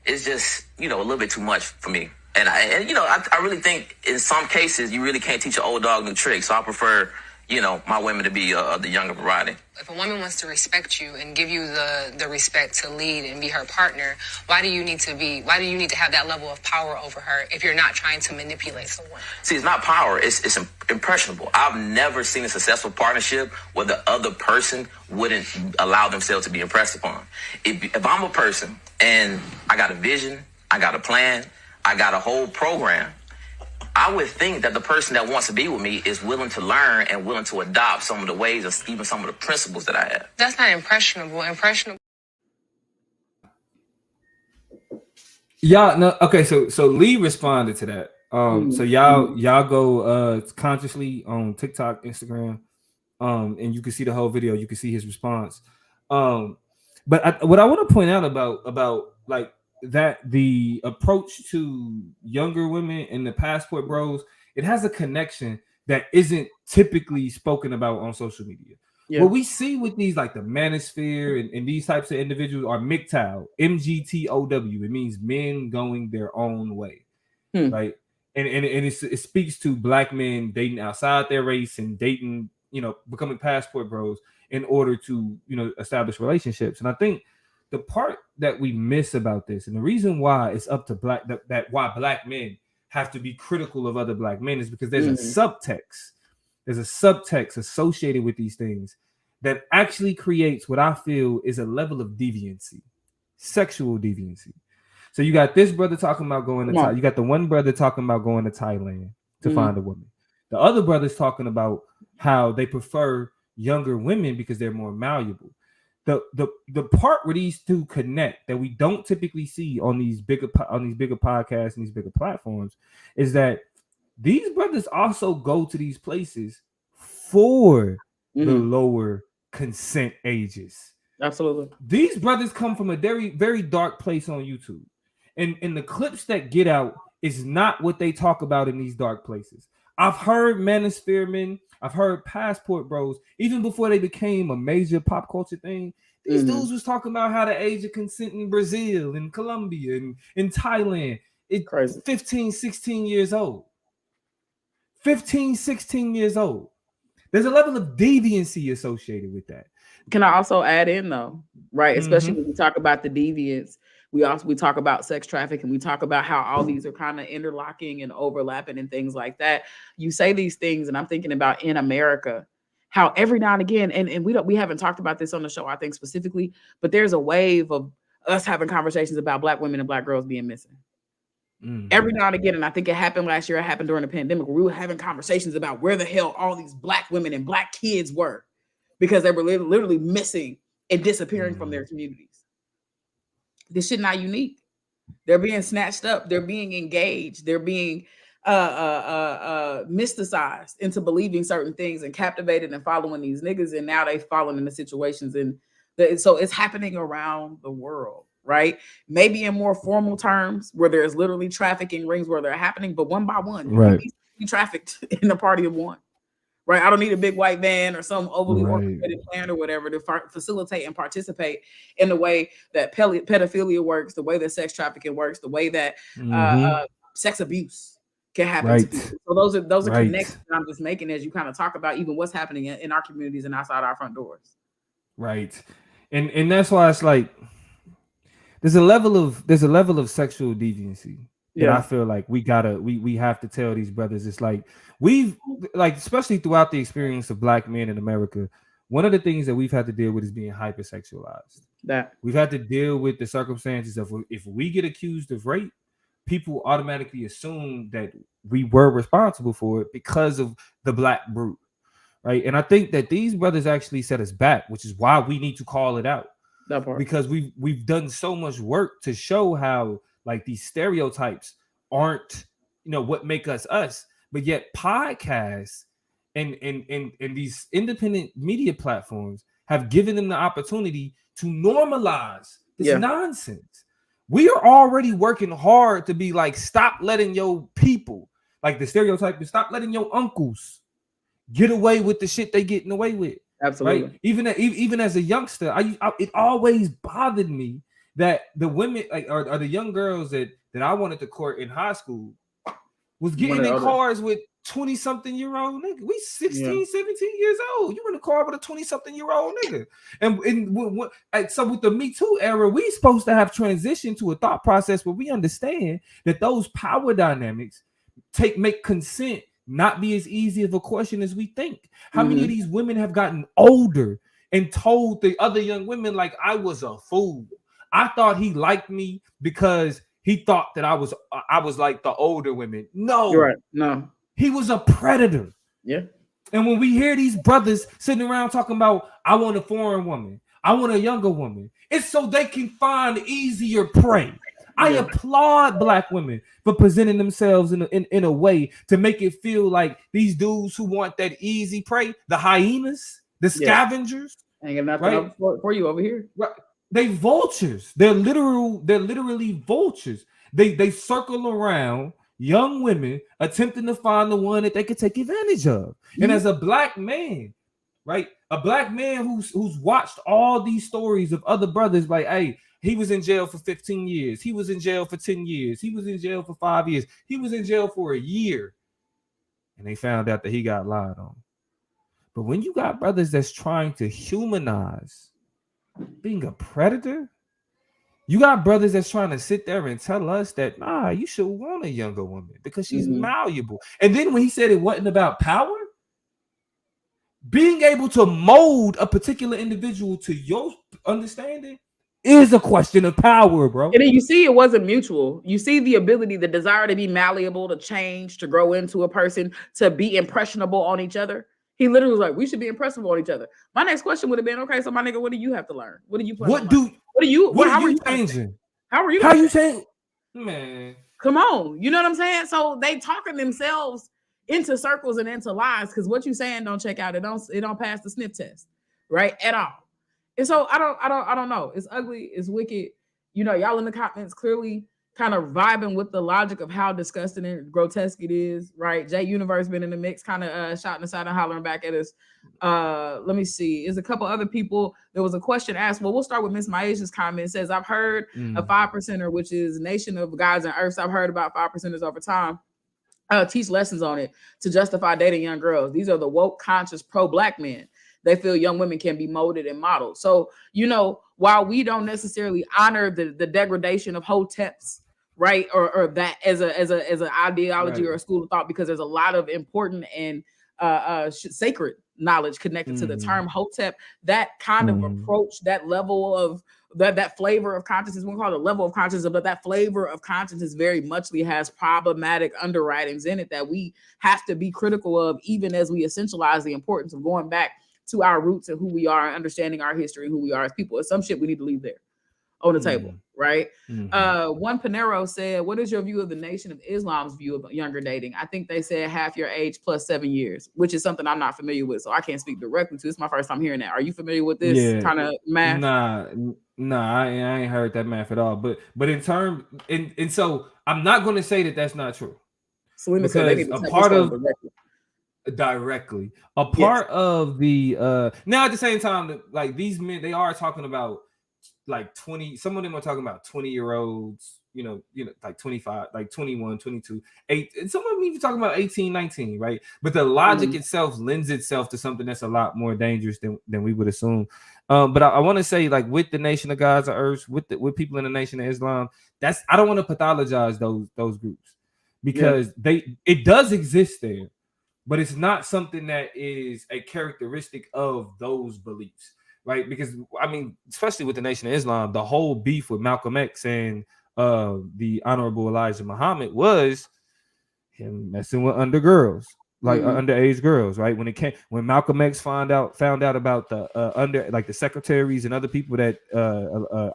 is just, you know, a little bit too much for me. And I really think in some cases you really can't teach an old dog new tricks. So I prefer, you know, my women to be the younger variety. If a woman wants to respect you and give you the respect to lead and be her partner, why do you need to have that level of power over her if you're not trying to manipulate someone? See, it's not power, it's impressionable. I've never seen a successful partnership where the other person wouldn't allow themselves to be impressed upon. If I'm a person and I got a vision, I got a plan, I got a whole program, I would think that the person that wants to be with me is willing to learn and willing to adopt some of the ways or even some of the principles that I have. That's not impressionable. Impressionable. Y'all no okay, so Lee responded to that. So y'all go consciously on TikTok, Instagram, and you can see the whole video, you can see his response. But what I want to point out about like that the approach to younger women and the Passport Bros, it has a connection that isn't typically spoken about on social media. Yeah. What we see with these like the manosphere and these types of individuals are MGTOW, MGTOW. It means men going their own way, right? And it speaks to black men dating outside their race and dating, you know, becoming Passport Bros in order to, you know, establish relationships. And I think the part that we miss about this, and the reason why it's up to why black men have to be critical of other black men is because there's a subtext. There's a subtext associated with these things that actually creates what I feel is a level of deviancy, sexual deviancy. So you got this brother talking about going to Thailand. You got the one brother talking about going to Thailand to find a woman. The other brother's talking about how they prefer younger women because they're more malleable. The part where these two connect that we don't typically see on these bigger podcasts and these bigger platforms is that these brothers also go to these places for the lower consent ages. Absolutely. These brothers come from a very, very dark place on YouTube. And the clips that get out is not what they talk about in these dark places. I've heard manosphere men, I've heard Passport Bros, even before they became a major pop culture thing. These dudes was talking about how the age of consent in Brazil, in Colombia, and in Thailand. It's crazy. 15, 16 years old. 15, 16 years old. There's a level of deviancy associated with that. Can I also add in though, right? Especially when we talk about the deviance, we talk about sex trafficking, we talk about how all these are kind of interlocking and overlapping and things like that. You say these things, and I'm thinking about in America, how every now and again, and we haven't talked about this on the show, I think specifically, but there's a wave of us having conversations about black women and black girls being missing. Every now and again, and I think it happened last year, it happened during the pandemic, where we were having conversations about where the hell all these black women and black kids were, because they were literally missing and disappearing from their communities. This shit not unique. They're being snatched up, they're being engaged, they're being mysticized into believing certain things and captivated and following these niggas, and now they've fallen into situations, and so it's happening around the world, right? Maybe in more formal terms where there's literally trafficking rings where they're happening, but one by one, right? You be trafficked in a party of one, right? I don't need a big white van or some overly orchestrated plan or whatever to facilitate and participate in the way that pedophilia works, the way that sex trafficking works, the way that sex abuse can happen to people. So those are connections that I'm just making as you kind of talk about even what's happening in our communities and outside our front doors. Right. And that's why it's like there's a level of sexual deviancy And I feel like we have to tell these brothers, it's like especially throughout the experience of Black men in America, one of the things that we've had to deal with is being hypersexualized. That we've had to deal with the circumstances of if we get accused of rape, people automatically assume that we were responsible for it because of the Black brute, right? And I think that these brothers actually set us back, which is why we need to call it out. That part. Because we've done so much work to show how like these stereotypes aren't, what make us, but yet podcasts and these independent media platforms have given them the opportunity to normalize this nonsense. We are already working hard to be like, stop letting your people, like the stereotype, stop letting your uncles get away with the shit they getting away with. Absolutely. Right? Even as a youngster, it always bothered me that the women or the young girls that I wanted to court in high school was getting in cars with 20-something-year-old nigga. We 16, 17 years old. You in a car with a 20-something-year-old nigga. And so with the Me Too era, we supposed to have transitioned to a thought process where we understand that those power dynamics make consent not be as easy of a question as we think. How many of these women have gotten older and told the other young women, like, I was a fool. I thought he liked me because he thought that I was like the older women. No, you're right. No, he was a predator. Yeah. And when we hear these brothers sitting around talking about, I want a foreign woman, I want a younger woman, it's so they can find easier prey. I applaud Black women for presenting themselves in a way to make it feel like these dudes who want that easy prey, the hyenas, the scavengers, ain't got nothing for you over here. Right. They vultures. They're literally vultures. They circle around young women attempting to find the one that they could take advantage of. And as a Black man, right, a Black man who's watched all these stories of other brothers, like, hey, he was in jail for 15 years. He was in jail for 10 years. He was in jail for 5 years. He was in jail for a year. And they found out that he got lied on. But when you got brothers that's trying to humanize being a predator, you got brothers that's trying to sit there and tell us that, nah, you should want a younger woman because she's malleable. And then when he said it wasn't about power, being able to mold a particular individual to your understanding is a question of power, bro. And then you see it wasn't mutual. You see the ability, the desire to be malleable, to change, to grow into a person, to be impressionable on each other. He literally was like, we should be impressionable on each other. My next question would have been, okay, so my nigga, what do you have to learn? What do you plan? How are you changing? How are you changing? Man, come on. You know what I'm saying? So they talking themselves into circles and into lies because what you saying don't check out. It don't pass the sniff test, right? At all. And so I don't know. It's ugly. It's wicked. You know, y'all in the comments clearly kind of vibing with the logic of how disgusting and grotesque it is, right? J Universe been in the mix, kind of shouting aside and hollering back at us. Let me see. There's a couple other people. There was a question asked. Well, we'll start with Miss Maisha's comment. It says, I've heard a 5%er, which is Nation of Gods and Earths. I've heard about 5%ers over time. Teach lessons on it to justify dating young girls. These are the woke, conscious, pro-Black men. They feel young women can be molded and modeled. So, you know, while we don't necessarily honor the degradation of hoteps, right, or that as an ideology or a school of thought, because there's a lot of important and sacred knowledge connected to the term hotep, that kind of approach, that level of that flavor of consciousness, we call it a level of consciousness, but that flavor of consciousness very muchly has problematic underwritings in it that we have to be critical of, even as we essentialize the importance of going back to our roots and who we are, understanding our history and who we are as people. It's some shit we need to leave there on the table, right? One Panero said, what is your view of the Nation of Islam's view of younger dating? I think they said half your age plus 7 years, which is something I'm not familiar with, so I can't speak directly to. It's my first time hearing that. Are you familiar with this kind of math? Nah, I ain't heard that math at all. But in terms, and so I'm not going to say that that's not true. Selena said they need to part of directly a part of the now at the same time, like these men, they are talking about like 20, some of them are talking about 20-year-olds, like 25, like 21, 22, 8. And some of them even talking about 18, 19, right? But the logic itself lends itself to something that's a lot more dangerous than we would assume. But I want to say, like, with the Nation of Gods of Earth, with people in the Nation of Islam, I don't want to pathologize those groups, because it does exist there, but it's not something that is a characteristic of those beliefs, right? Because I mean, especially with the Nation of Islam, the whole beef with Malcolm X and the Honorable Elijah Muhammad was him messing with girls, like underage girls, right? When Malcolm X found out about the the secretaries and other people that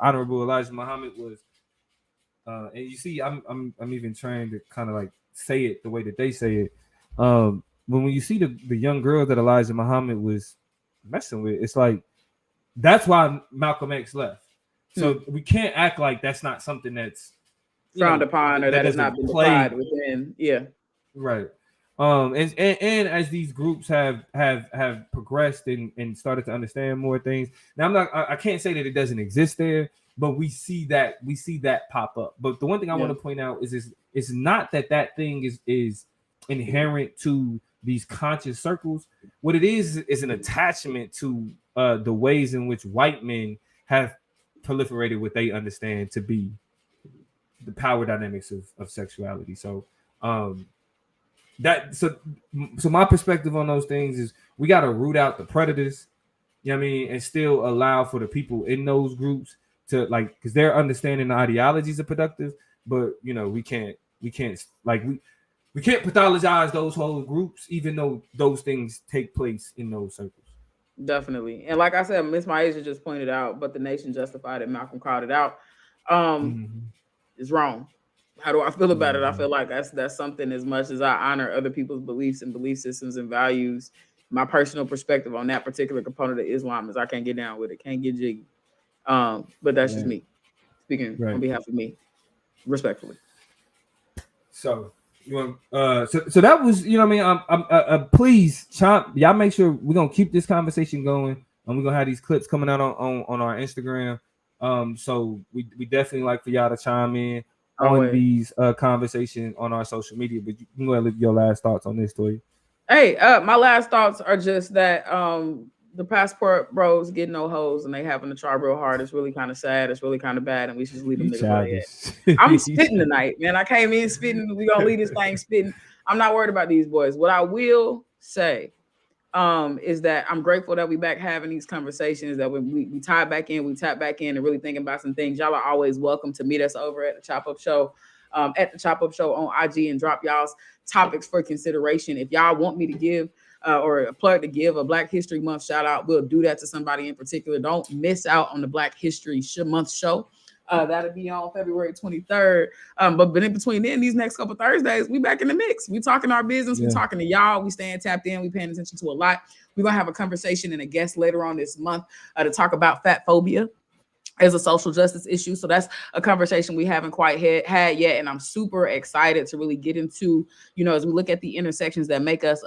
Honorable Elijah Muhammad was, and you see, I'm even trying to kind of like say it the way that they say it. When you see the young girl that Elijah Muhammad was messing with, it's like that's why Malcolm X left. So we can't act like that's not something that's frowned upon, or that has not been applied within. Yeah, right. And as these groups have progressed and started to understand more things. Now I can't say that it doesn't exist there, but we see that pop up. But the one thing I want to point out is it's not that thing is inherent to these conscious circles. What it is an attachment to the ways in which white men have proliferated what they understand to be the power dynamics of sexuality. So so my perspective on those things is we got to root out the predators, you know what I mean, and still allow for the people in those groups to, like, because their understanding the ideologies are productive, but we can't pathologize those whole groups, even though those things take place in those circles. Definitely. And like I said, Miss Maisha just pointed out, but the nation justified it. Malcolm called it out. It's wrong. How do I feel about it? I feel like that's something, as much as I honor other people's beliefs and belief systems and values, my personal perspective on that particular component of Islam is I can't get down with it, can't get jiggy. But that's just me speaking on behalf of me, respectfully. So so that was, I'm please, Chop, y'all make sure we're gonna keep this conversation going, and we're gonna have these clips coming out on our Instagram. So we definitely like for y'all to chime in on these conversations on our social media. But you can go ahead and leave your last thoughts on this, Toy. Hey, my last thoughts are just that the Passport Bros get no hoes, and they having to try real hard. It's really kind of sad. It's really kind of bad, and we should just leave them niggas where. I'm spitting tonight, man. I came in spitting. We gonna leave this thing spitting. I'm not worried about these boys. What I will say is that I'm grateful that we back having these conversations, that we tie back in, we tap back in, and really thinking about some things. Y'all are always welcome to meet us over at the Chop Up Show, on IG, and drop y'all's topics for consideration. If y'all want me to give or a plug to give a Black History Month shout out, we'll do that to somebody in particular. Don't miss out on the Black History Month show. That'll be on February 23rd. But in between then, these next couple Thursdays, we back in the mix. We talking our business. We talking to y'all. We staying tapped in. We paying attention to a lot. We're going to have a conversation and a guest later on this month to talk about fat phobia as a social justice issue. So that's a conversation we haven't quite had yet. And I'm super excited to really get into, as we look at the intersections that make us,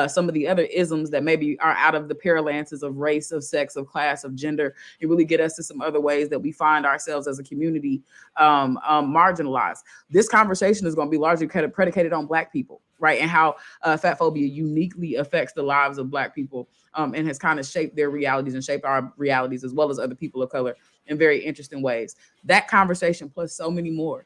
some of the other isms that maybe are out of the paralances of race, of sex, of class, of gender, and really get us to some other ways that we find ourselves as a community marginalized. This conversation is going to be largely predicated on Black people, right? And how fat phobia uniquely affects the lives of Black people and has kind of shaped their realities and shaped our realities, as well as other people of color, in very interesting ways. That conversation plus so many more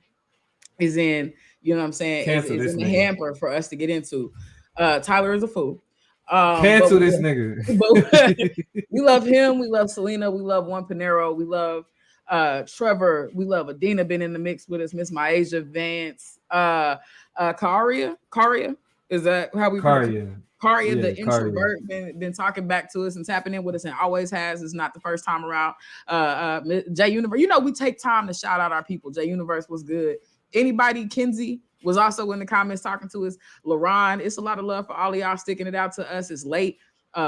is in, is in the hamper for us to get into. Tyler is a fool. Cancel this nigga. We love him. We love Selena. We love Juan Pinero. We love Trevor. We love Adina been in the mix with us. Miss Maisha Vance. Karia. Is that how we Karia, the introvert, been talking back to us and tapping in with us, and always has. It's not the first time around. J Universe, we take time to shout out our people. J Universe was good. Anybody, Kenzie was also in the comments talking to us. LaRon, it's a lot of love for all of y'all sticking it out to us. It's late.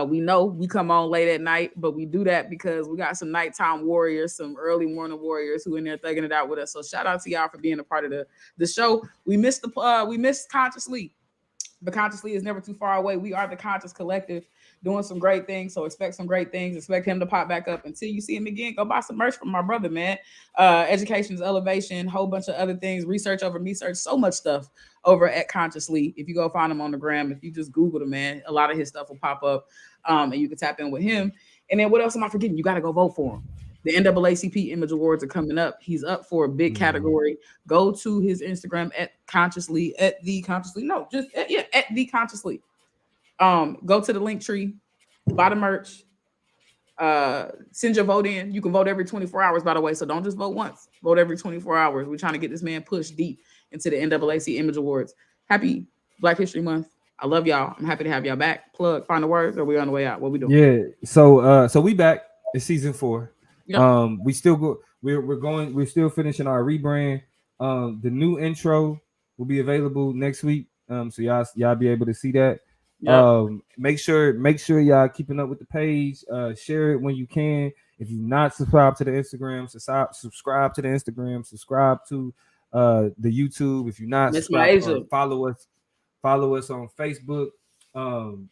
We know we come on late at night, but we do that because we got some nighttime warriors, some early morning warriors who in there thugging it out with us. So shout out to y'all for being a part of the show. We missed Consciously. But Consciously is never too far away. We are the Conscious Collective. doing some great things. So expect some great things. Expect him to pop back up. Until you see him again, go buy some merch from my brother, man. Education is elevation, whole bunch of other things, research over me search, so much stuff over at Consciously. If you go find him on the gram, if you just Google him, man, a lot of his stuff will pop up, and you can tap in with him. And then what else am I forgetting? You got to go vote for him. The NAACP Image Awards are coming up. He's up for a big category. Go to his Instagram at Consciously, at the Consciously. No, just at the Consciously. Go to the link tree, buy the merch, send your vote in. You can vote every 24 hours, by the way. So don't just vote once. Vote every 24 hours. We're trying to get this man pushed deep into the NAACP Image Awards. Happy Black History Month. I love y'all. I'm happy to have y'all back. Plug, find the words, or we on the way out? What we doing? Yeah. So we back. It's season 4. Yep. We still go. We're still finishing our rebrand. The new intro will be available next week. So y'all be able to see that. Yep. Make sure y'all keeping up with the page. Share it when you can. If you're not subscribed to the Instagram, subscribe to the Instagram. Subscribe to the YouTube. If you're not subscribed, follow us on Facebook.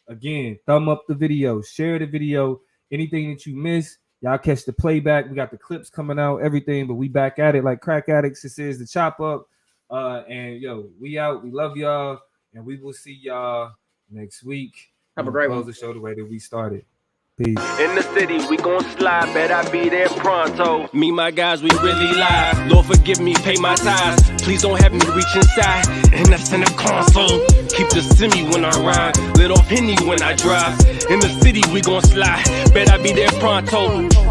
Again, thumb up the video, share the video. Anything that you miss, y'all catch the playback. We got the clips coming out, everything, but we back at it like crack addicts. This is the Chop Up. And we out. We love y'all, and we will see y'all next week. Have a great one. Close the show the way that we started. Peace. In the city, we gon' slide, bet I be there pronto. Me, my guys, we really live. Lord, forgive me, pay my tithes. Please don't have me reach inside, and that's in the console. Keep the semi when I ride, lit off Henny when I drive. In the city, we gon' slide, bet I be there pronto.